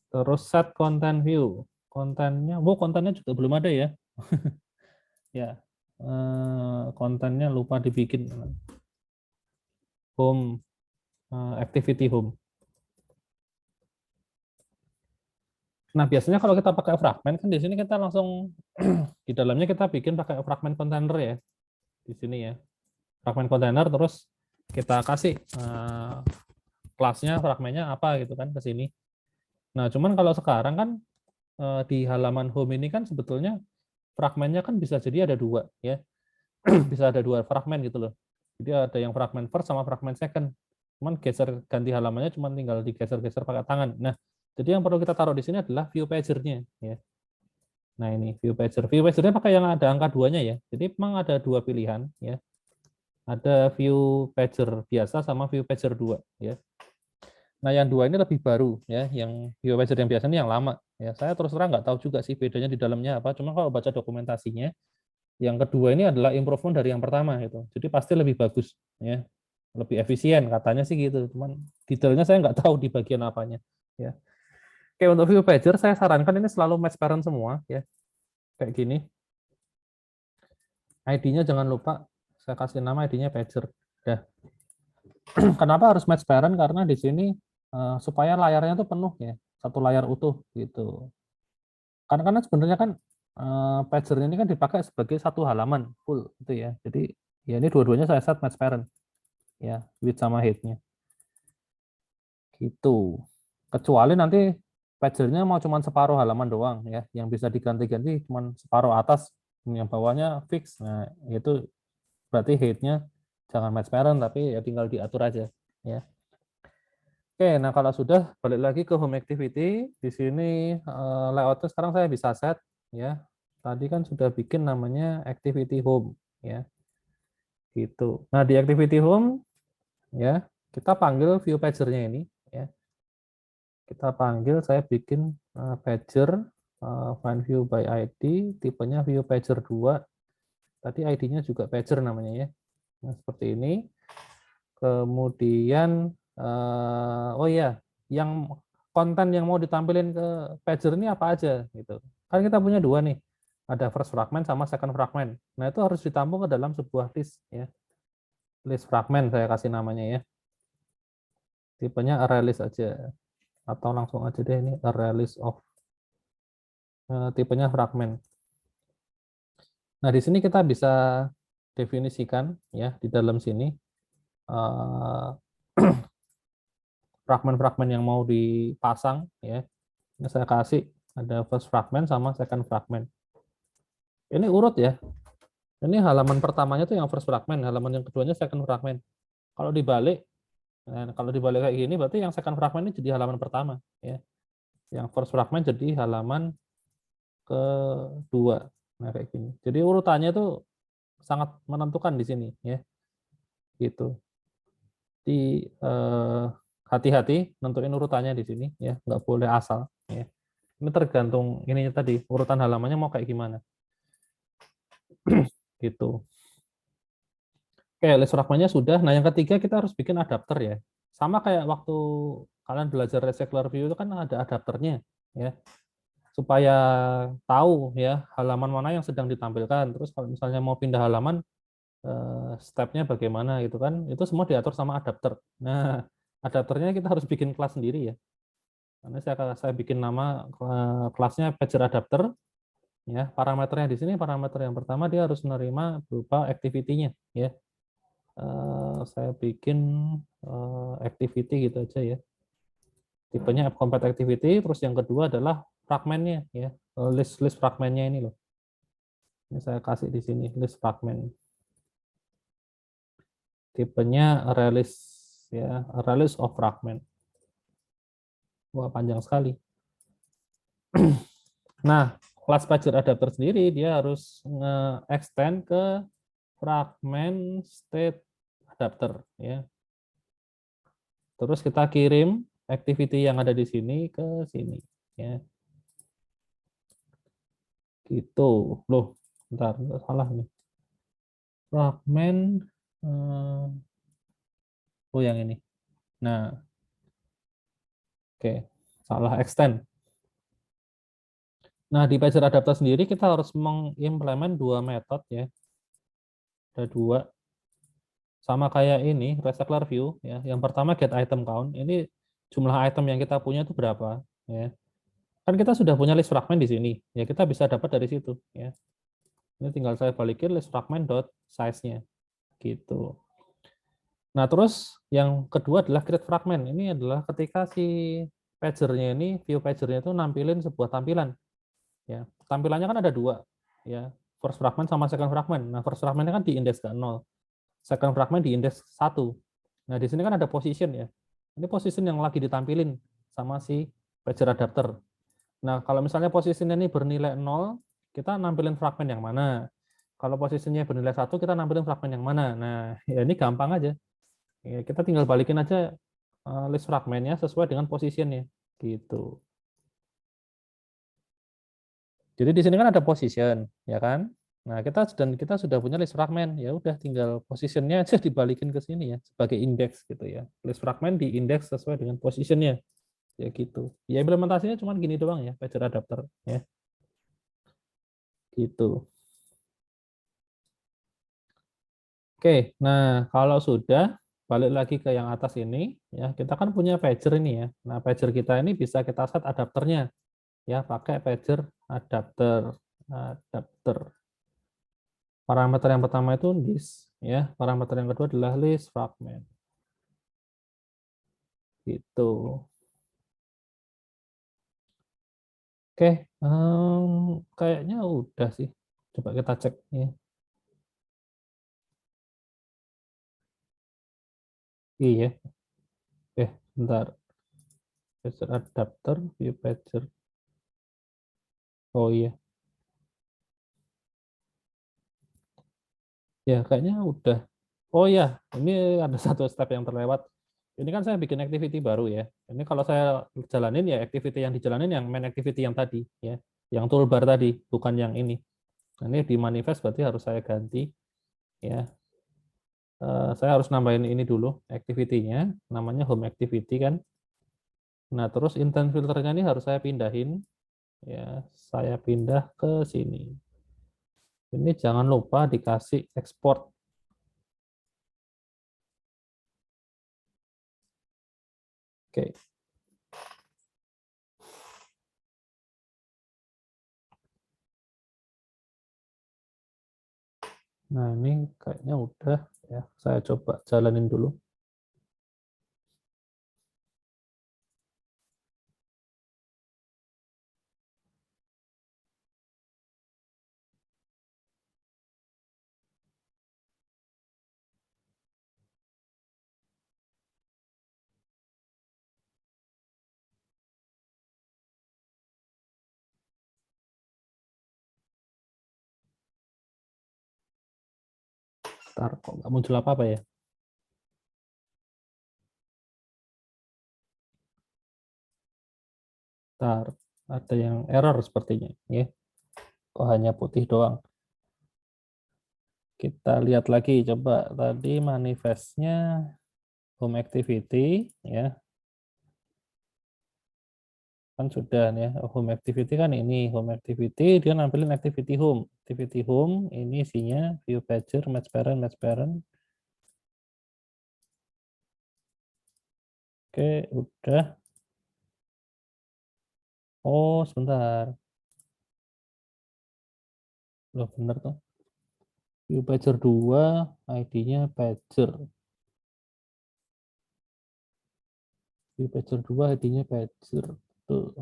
A: Terus set content view. Kontennya juga belum ada ya. Ya. Kontennya lupa dibikin. Home activity home. Nah, biasanya kalau kita pakai fragment kan di sini kita langsung di dalamnya kita bikin pakai fragment container ya. Di sini ya. Fragment container terus kita kasih kelasnya fragmennya apa gitu kan ke sini. Nah, cuman kalau sekarang kan di halaman home ini kan sebetulnya fragmennya kan bisa jadi ada 2 ya. Bisa ada 2 fragmen gitu loh. Jadi ada yang fragmen first sama fragmen second. Cuman geser ganti halamannya cuman tinggal digeser-geser pakai tangan. Nah, jadi yang perlu kita taruh di sini adalah view pager-nya ya. Nah, ini view pager. View pager-nya pakai yang ada angka 2-nya ya. Jadi memang ada 2 pilihan ya. Ada view pager biasa sama view pager 2 ya. Nah, yang 2 ini lebih baru ya, yang view pager yang biasa ini yang lama ya. Saya terus terang nggak tahu juga sih bedanya di dalamnya apa. Cuma kalau baca dokumentasinya, yang kedua ini adalah improvement dari yang pertama gitu. Jadi pasti lebih bagus ya. lebih efisien katanya sih gitu. Cuman detailnya saya nggak tahu di bagian apanya. Ya. Oke, untuk view pager saya sarankan ini selalu match parent semua ya. Kayak gini. ID-nya jangan lupa saya kasih nama ID-nya pager. Dah. Kenapa harus match parent? Karena di sini supaya layarnya tuh penuh ya, satu layar utuh gitu. Karena sebenarnya kan pager ini kan dipakai sebagai satu halaman full gitu ya. Jadi ya ini dua-duanya saya set match parent ya, width sama height-nya. Gitu. Kecuali nanti pagernya mau cuma separuh halaman doang ya, yang bisa diganti-ganti cuma separuh atas, yang bawahnya fix. Nah, itu berarti height-nya jangan match parent tapi ya tinggal diatur aja ya. Oke, nah kalau sudah balik lagi ke home activity, di sini layoutnya sekarang saya bisa set ya. Tadi kan sudah bikin namanya activity home ya, gitu. Nah di activity home ya kita panggil view pager-nya ini ya. Kita panggil, saya bikin pager find view by ID, tipenya view pager 2. Tadi ID-nya juga pager namanya ya. Nah seperti ini. Kemudian oh ya, yang konten yang mau ditampilin ke pager ini apa aja gitu. Kan kita punya dua nih. Ada first fragment sama second fragment. Nah, itu harus ditampung ke dalam sebuah list ya. List fragment saya kasih namanya ya. Tipenya array list aja atau langsung aja deh ini array list of tipenya fragment. Nah, di sini kita bisa definisikan ya di dalam sini fragment-fragment yang mau dipasang ya. Ini saya kasih ada first fragment sama second fragment. Ini urut ya. Ini halaman pertamanya tuh yang first fragment, halaman yang keduanya second fragment. Kalau dibalik, nah kalau dibalik kayak gini berarti yang second fragment ini jadi halaman pertama ya. Yang first fragment jadi halaman kedua. Nah kayak gini. Jadi urutannya tuh sangat menentukan di sini ya. Gitu. Di hati-hati nentuin urutannya di sini ya, nggak boleh asal ya. Ini tergantung ininya tadi, urutan halamannya mau kayak gimana. Gitu. Oke, list fragmentnya sudah. Nah, yang ketiga kita harus bikin adapter ya. Sama kayak waktu kalian belajar recycler view itu kan ada adapternya ya. Supaya tahu ya halaman mana yang sedang ditampilkan. Terus kalau misalnya mau pindah halaman stepnya bagaimana gitu kan. Itu semua diatur sama adapter. Nah, adapternya kita harus bikin kelas sendiri ya. Karena saya bikin nama kelasnya pager adapter ya. Parameternya di sini parameter yang pertama dia harus menerima berupa activity-nya ya. Saya bikin activity gitu aja ya. Tipenya app compat activity, terus yang kedua adalah fragmentnya ya. List fragmentnya ini loh. Ini saya kasih di sini list fragment. Tipenya array list ya, array list of fragment. Wah, panjang sekali. Nah, kelas pager adapter sendiri dia harus nge-extend ke fragment state adapter ya. Terus kita kirim activity yang ada di sini ke sini ya. Gitu. Loh, bentar, salah nih. Fragment oh yang ini. Nah, oke. Salah extend. Nah, di pager adapter sendiri kita harus mengimplement dua metode ya. Ada dua. Sama kayak ini, recycler view ya. Yang pertama get item count. Ini jumlah item yang kita punya itu berapa ya. Kan kita sudah punya list fragment di sini. Ya, kita bisa dapat dari situ ya. Ini tinggal saya balikin list fragment dot size-nya gitu. Nah, terus yang kedua adalah create fragment. Ini adalah ketika si pagernya ini, view pagernya itu nampilin sebuah tampilan. Ya, tampilannya kan ada dua, ya, first fragment sama second fragment. Nah, first fragmentnya kan di indeks ke 0, second fragment di indeks 1. Nah, di sini kan ada position ya. Ini position yang lagi ditampilin sama si pager adapter. Nah, kalau misalnya positionnya ini bernilai 0, kita nampilin fragment yang mana? Kalau posisinya bernilai 1, kita nampilin fragment yang mana? Nah, ya ini gampang aja. Ya, kita tinggal balikin aja list fragmentnya sesuai dengan positionnya. Gitu. Jadi di sini kan ada position, ya kan? Nah, kita sudah punya list fragment, ya udah tinggal positionnya aja dibalikin ke sini ya sebagai indeks gitu ya. List fragment di indeks sesuai dengan positionnya, ya gitu. Ya implementasinya cuma gini doang ya, pager adapter ya, gitu. Oke, nah kalau sudah balik lagi ke yang atas ini ya, kita kan punya pager ini ya. Nah, pager kita ini bisa kita set adapternya ya, pakai pager adapter. Adapter. Parameter yang pertama itu list ya, parameter yang kedua adalah list fragment. Gitu. Oke, kayaknya udah sih. Coba kita cek ya. Iya, bentar. Pager adapter, view pager. Oh iya, ya kayaknya udah. Oh iya, ini ada satu step yang terlewat. Ini kan saya bikin activity baru ya. Ini kalau saya jalanin ya activity yang dijalanin yang main activity yang tadi ya, yang toolbar tadi, bukan yang ini. Nah, ini di manifest berarti harus saya ganti ya. Saya harus nambahin ini dulu activity-nya, namanya home activity kan. Nah, terus intent filternya ini harus saya pindahin ya. Saya pindah ke sini. Ini jangan lupa dikasih export. Oke. Nah, ini kayaknya udah ya. Saya coba jalanin dulu. Ntar kok nggak muncul apa-apa ya. Ntar ada yang error sepertinya ya. Kok hanya putih doang. Kita lihat lagi coba tadi manifestnya home activity ya. Kan sudah ya, home activity kan ini home activity, dia nampilin activity home ini isinya view pager, match parent. Oke, udah. Oh sebentar, loh bener tuh, view pager 2 ID-nya pager, view pager 2 ID-nya pager tuh.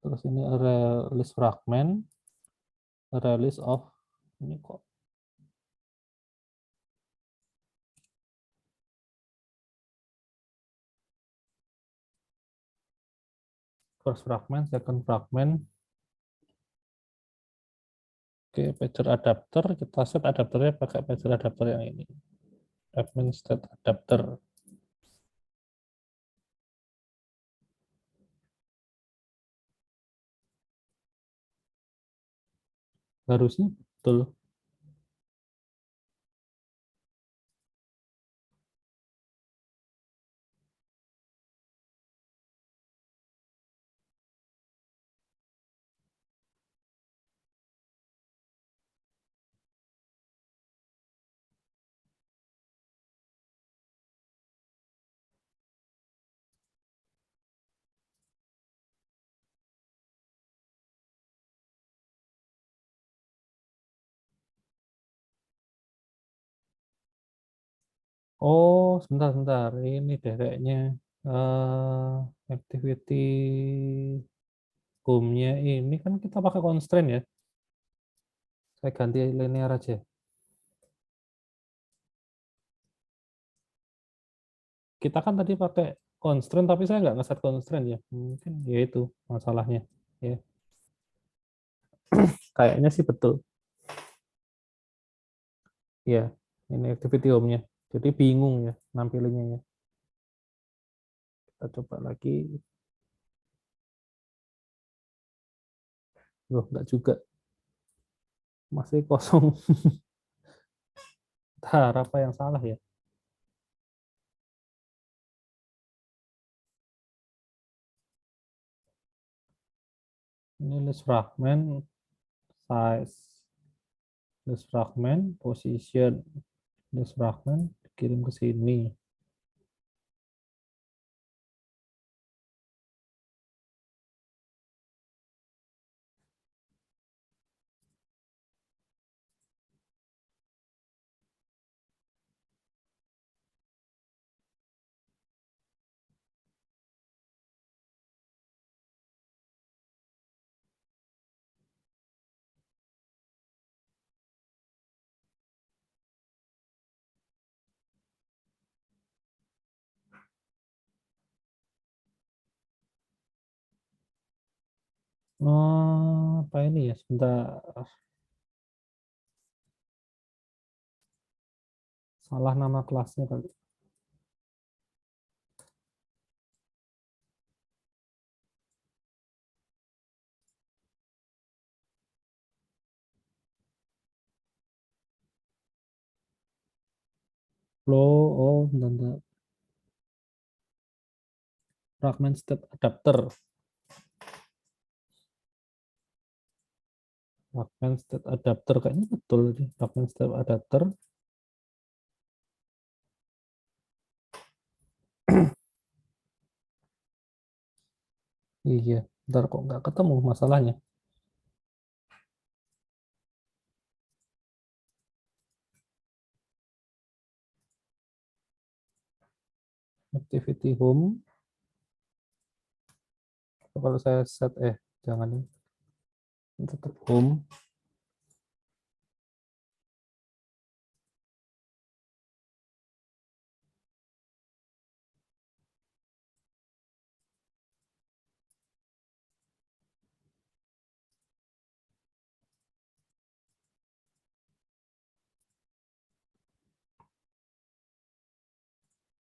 A: Terus ini release fragment, release of, ini kok first fragment, second fragment. Oke, pager adapter, kita set adapternya pakai pager adapter yang ini. Admin state adapter. Harusnya betul. Oh, sebentar. Ini deh kayaknya activity home-nya ini kan kita pakai constraint ya. Saya ganti linear aja. Kita kan tadi pakai constraint, tapi saya nggak ngeset constraint ya. Mungkin ya itu masalahnya. Ya, kayaknya sih betul. Ya, ini activity home-nya. Jadi bingung ya nampilinnya ya. Kita coba lagi. Loh, enggak juga. Masih kosong. Bentar, apa yang salah ya? Ini list fragment, size, list fragment, position, list fragment, kirim ke sini. Oh, apa ini ya? Sebentar. Salah nama kelasnya kali. Flow, oh, bentar. Fragment state adapter. Fragment state adapter kayaknya betul sih. Fragment state adapter. Iya, ntar kok nggak ketemu masalahnya. Activity home. Kalau saya set, jangan ini. Tetap home.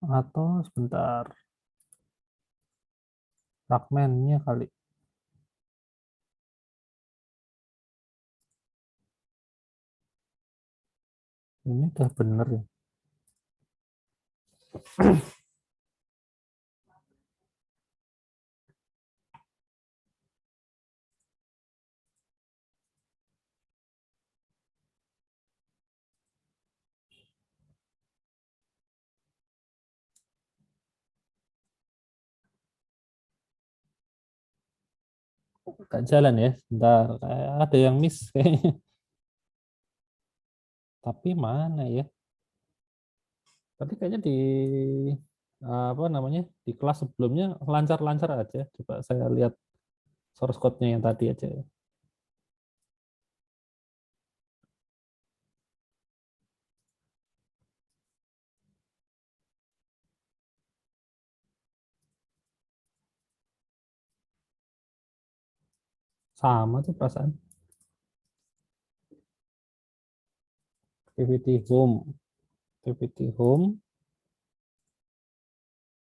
A: Atau sebentar, fragmentnya kali. Ini udah bener ya. Nggak jalan ya. Sebentar, kayak ada yang miss kayaknya. Tapi mana ya? Tadi kayaknya di apa namanya, di kelas sebelumnya lancar-lancar aja. Coba saya lihat source code-nya yang tadi aja. Sama tuh perasaan. Activity home, activity home.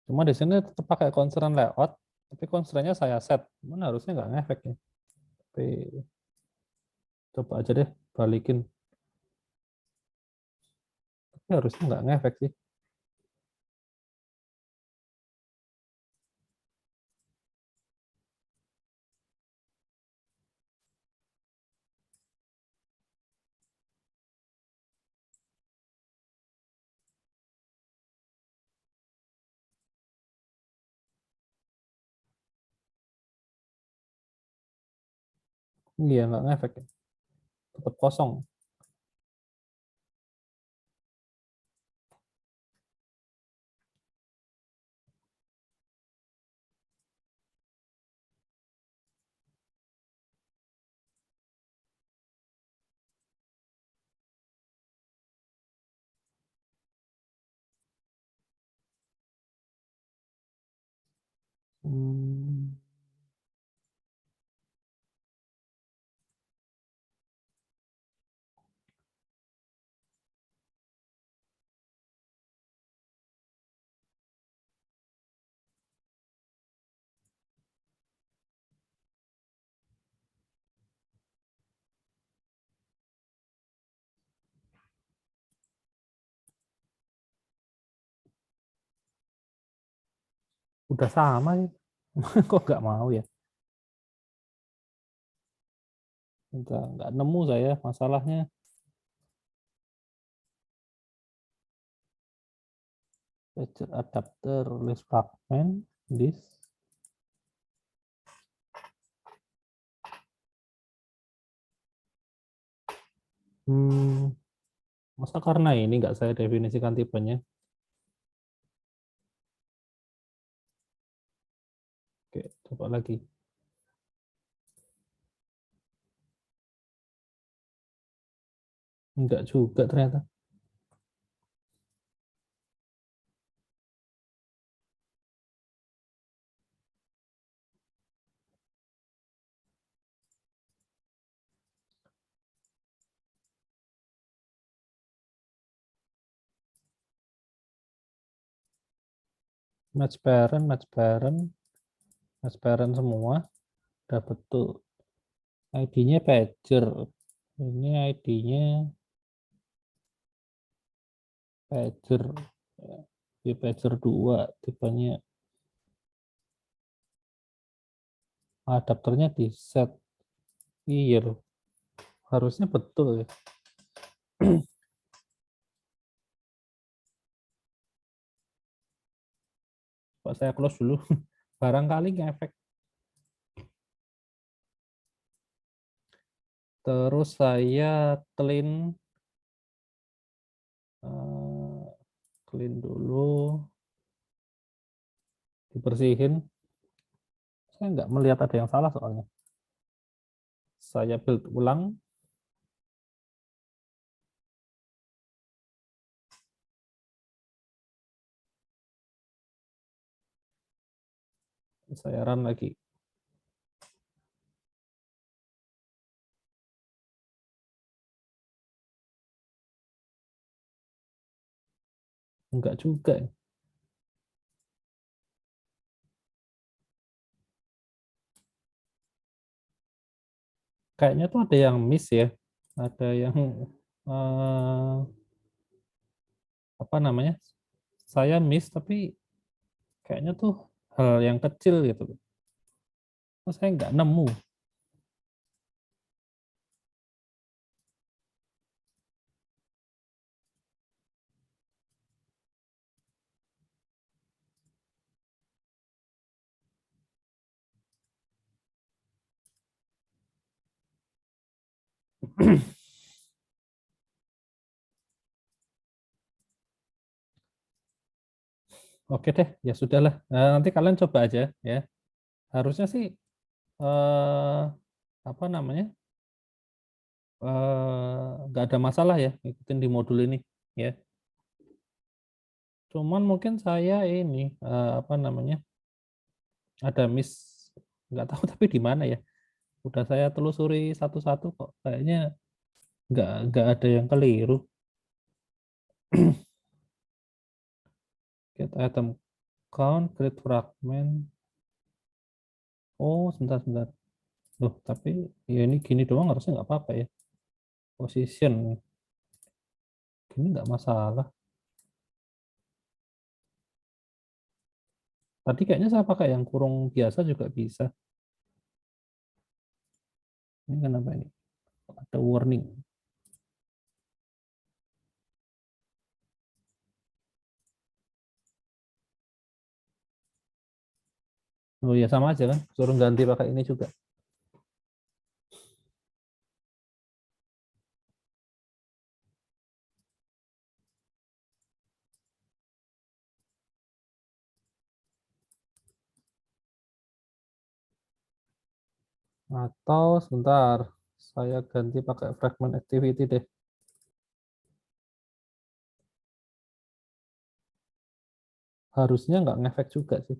A: Cuma di sini tetap pakai constraint layout, tapi constraint-nya saya set. Mana harusnya nggak ngefek ya. Tapi coba aja deh balikin. Tapi harusnya nggak ngefek sih. Iya nggak ngefek ya. Tetap kosong. Hmm. Udah sama sih. Kok nggak mau ya? Nggak nemu saya masalahnya. Pager adapter list fragment disk. Hmm, masa karena ini nggak saya definisikan tipenya. Oke, coba lagi. Enggak juga ternyata. Match parent semua. Udah betul. ID-nya pager. Ini ID-nya pager. Di pager 2 tipenya adapternya di set. Iya loh. Harusnya betul ya. Pak saya close dulu. Barangkali ngefek. Terus saya eh, clean dulu, dibersihin. Saya nggak melihat ada yang salah soalnya. Saya build ulang. Saya run lagi. Enggak juga. Kayaknya tuh ada yang miss ya. Ada yang eh, apa namanya? Saya miss tapi kayaknya tuh hal yang kecil gitu. Kok saya nggak nemu. Oke deh, ya sudahlah. Nanti kalian coba aja ya. Harusnya sih eh, apa namanya? Nggak ada masalah ya ikutin di modul ini ya. Cuman mungkin saya ini apa namanya? Ada miss, nggak tahu tapi di mana ya. Udah saya telusuri satu-satu kok kayaknya nggak ada yang keliru. Get item count, create fragment. Oh, sebentar. Loh, tapi ya ini gini doang harusnya nggak apa-apa ya. Position, gini nggak masalah. Tadi kayaknya saya pakai yang kurung biasa juga bisa. Ini kenapa ini? Ada warning. Oh ya sama aja kan, suruh ganti pakai ini juga. Atau sebentar, saya ganti pakai fragment activity deh. Harusnya nggak ngefek juga sih.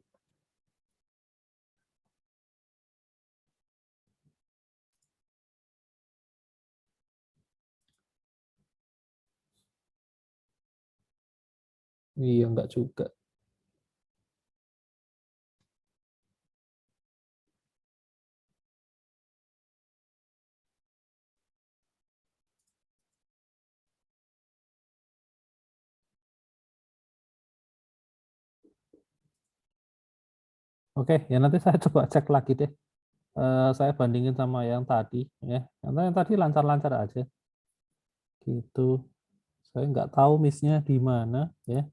A: Iya, nggak juga. Oke, ya nanti saya coba cek lagi deh. Saya bandingin sama yang tadi, ya. Karena yang tadi lancar-lancar aja, gitu. Saya nggak tahu miss-nya di mana, ya.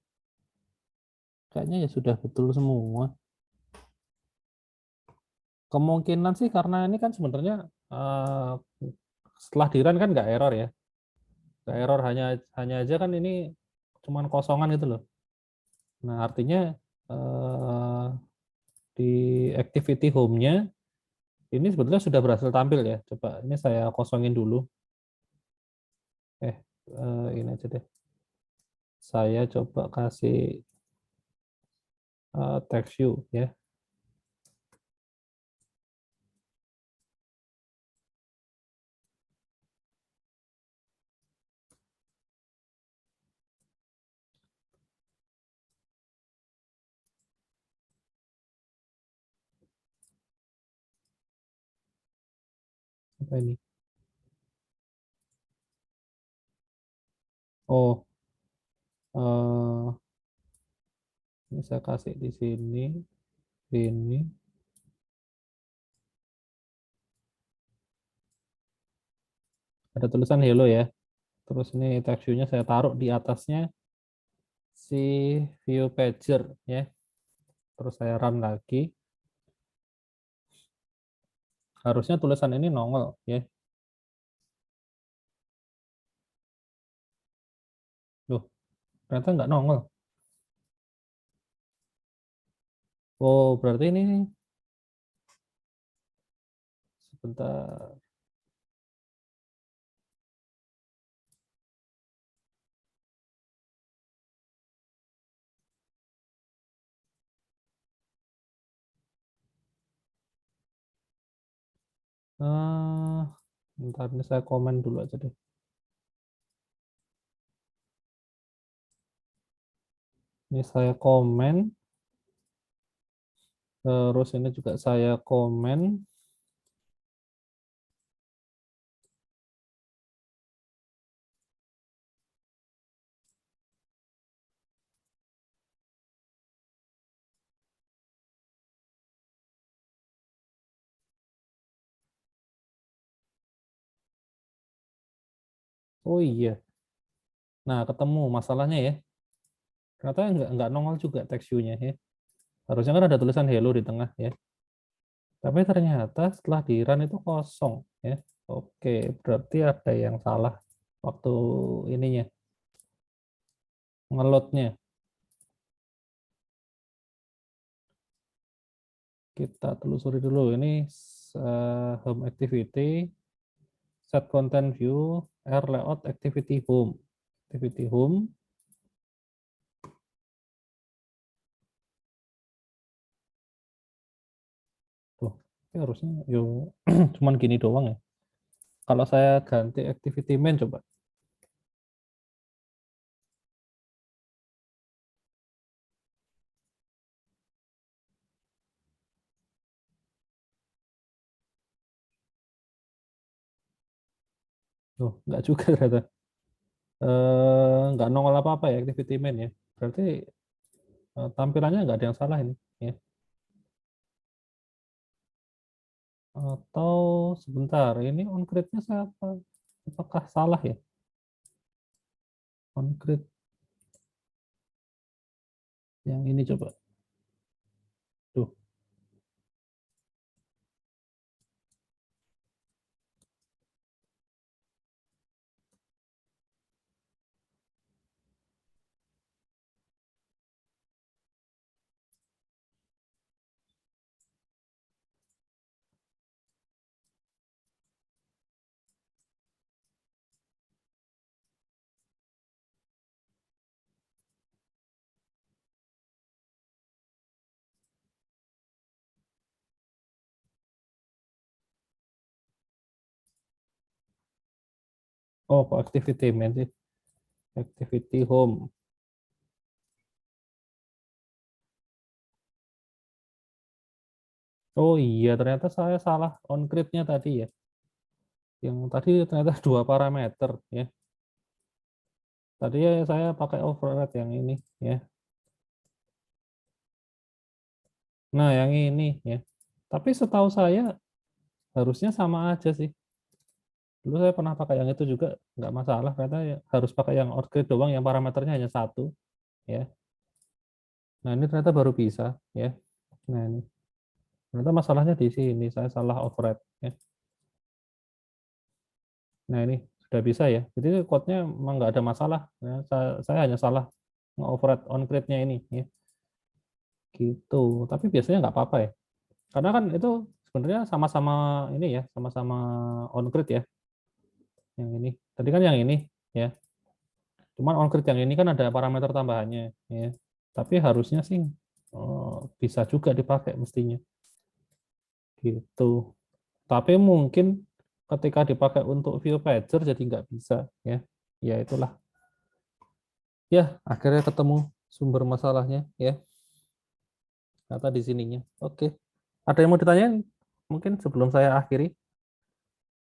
A: Kayaknya ya sudah betul semua. Kemungkinan sih karena ini kan sebenarnya setelah di-run kan nggak error ya. Nggak error, hanya hanya aja kan ini cuman kosongan gitu loh. Nah, artinya eh, di activity home-nya ini sebetulnya sudah berhasil tampil ya. Coba ini saya kosongin dulu. Eh, ini aja deh. Saya coba kasih text view ya. Apa ini? Oh, eh, ini saya kasih di sini. Ini ada tulisan hello ya. Terus ini text view-nya saya taruh di atasnya si view pager ya. Terus saya run lagi. Harusnya tulisan ini nongol ya. Loh, ternyata nggak nongol. Oh, berarti ini sebentar. Ah, Bentar ini saya komen dulu aja deh. Ini saya komen, terus ini juga saya komen. Oh iya, nah ketemu masalahnya ya. Ternyata nggak nongol juga text view-nya ya. Harusnya kan ada tulisan hello di tengah ya. Tapi ternyata setelah di run itu kosong ya. Oke, berarti ada yang salah waktu ininya, ngeloadnya. Kita telusuri dulu. Ini home activity, set content view, R layout activity home. Activity home. Tuh, ini harusnya yo cuman gini doang ya. Kalau saya ganti activity main coba. Tuh, nggak juga ternyata. Nggak nongol apa-apa ya activity main ya. Berarti tampilannya nggak ada yang salah ini. Ya. Atau sebentar, ini on nya saya apakah salah ya? On yang ini coba. Tuh. Oh, kok activity main sih? Activity home. Oh iya, ternyata saya salah on nya tadi ya. Yang tadi ternyata dua parameter ya. Tadi ya saya pakai override yang ini ya. Nah, yang ini ya. Tapi setahu saya harusnya sama aja sih. Dulu saya pernah pakai yang itu juga nggak masalah, karena ya harus pakai yang outgrid doang yang parameternya hanya satu ya. Nah, ini ternyata baru bisa ya. Nah, ini ternyata masalahnya di sini, saya salah override ya. Nah, ini sudah bisa ya. Jadi code-nya memang nggak ada masalah ya. Saya hanya salah nge-override on-grid-nya ini ya. Gitu. Tapi biasanya nggak apa-apa ya. Karena kan itu sebenarnya sama-sama ini ya, sama-sama on-grid ya. Yang ini. Tadi kan yang ini ya. Cuman on-grid yang ini kan ada parameter tambahannya ya. Tapi harusnya sih bisa juga dipakai mestinya. Gitu. Tapi mungkin ketika dipakai untuk view pager jadi nggak bisa ya. Ya itulah. Ya, akhirnya ketemu sumber masalahnya ya. Kata di sininya. Oke. Ada yang mau ditanyain? Mungkin sebelum saya akhiri.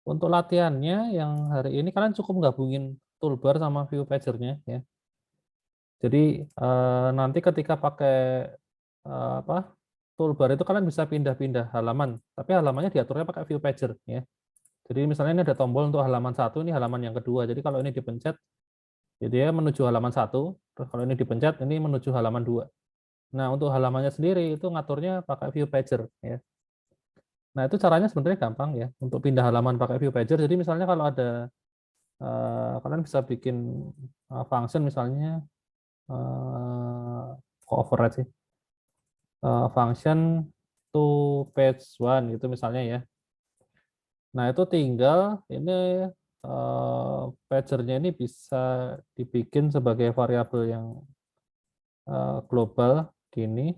A: Untuk latihannya yang hari ini kalian cukup gabungin toolbar sama view pager-nya ya. Jadi nanti ketika pakai apa toolbar itu kalian bisa pindah-pindah halaman, tapi halamannya diaturnya pakai view pager ya. Jadi misalnya ini ada tombol untuk halaman satu, ini halaman yang kedua. Jadi kalau ini dipencet, jadi dia menuju halaman satu. Terus kalau ini dipencet, ini menuju halaman dua. Nah untuk halamannya sendiri itu ngaturnya pakai view pager ya. Nah itu caranya sebenarnya gampang ya untuk pindah halaman pakai view pager. Jadi misalnya kalau ada kalian bisa bikin function misalnya override sih function to page one gitu misalnya ya. Nah itu tinggal ini pagernya ini bisa dibikin sebagai variabel yang global gini.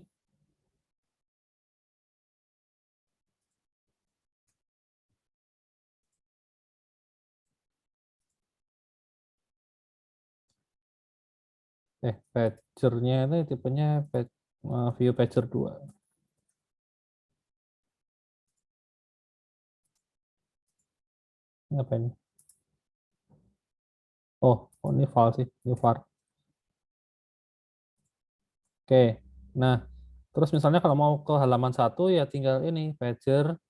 A: Pagernya itu tipenya view pager 2. Ini apa ini? Oh, ini file sih, ini var. Oke. Nah, terus misalnya kalau mau ke halaman satu ya tinggal ini pager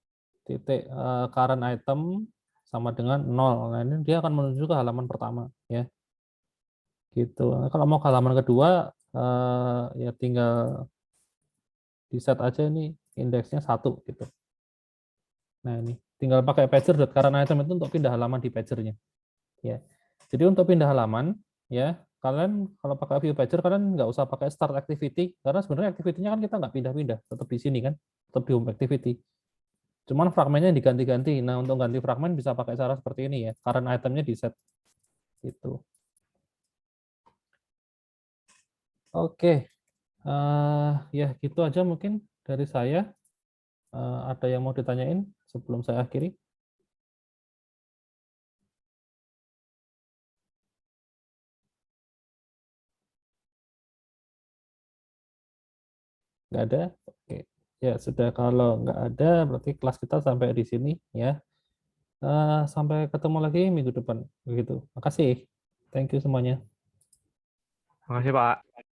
A: titik current item sama dengan 0. Nah, ini dia akan menuju ke halaman pertama ya. Gitu. Nah, kalau mau ke halaman kedua ya tinggal di set aja ini indeksnya 1 gitu. Nah, ini tinggal pakai pager.current item itu untuk pindah halaman di pagernya ya. Jadi untuk pindah halaman ya, kalian kalau pakai view pager kalian nggak usah pakai start activity karena sebenarnya activity-nya kan kita nggak pindah-pindah, tetap di sini kan, tetap di home activity. Cuman fragmennya diganti-ganti. Nah, untuk ganti fragmen bisa pakai cara seperti ini ya. Current itemnya di set gitu. Oke, ya gitu aja mungkin dari saya. Ada yang mau ditanyain sebelum saya akhiri? Nggak ada? Oke. Ya sudah, kalau nggak ada berarti kelas kita sampai di sini ya. Sampai ketemu lagi minggu depan. Begitu. Makasih. Thank you semuanya.
B: Makasih Pak.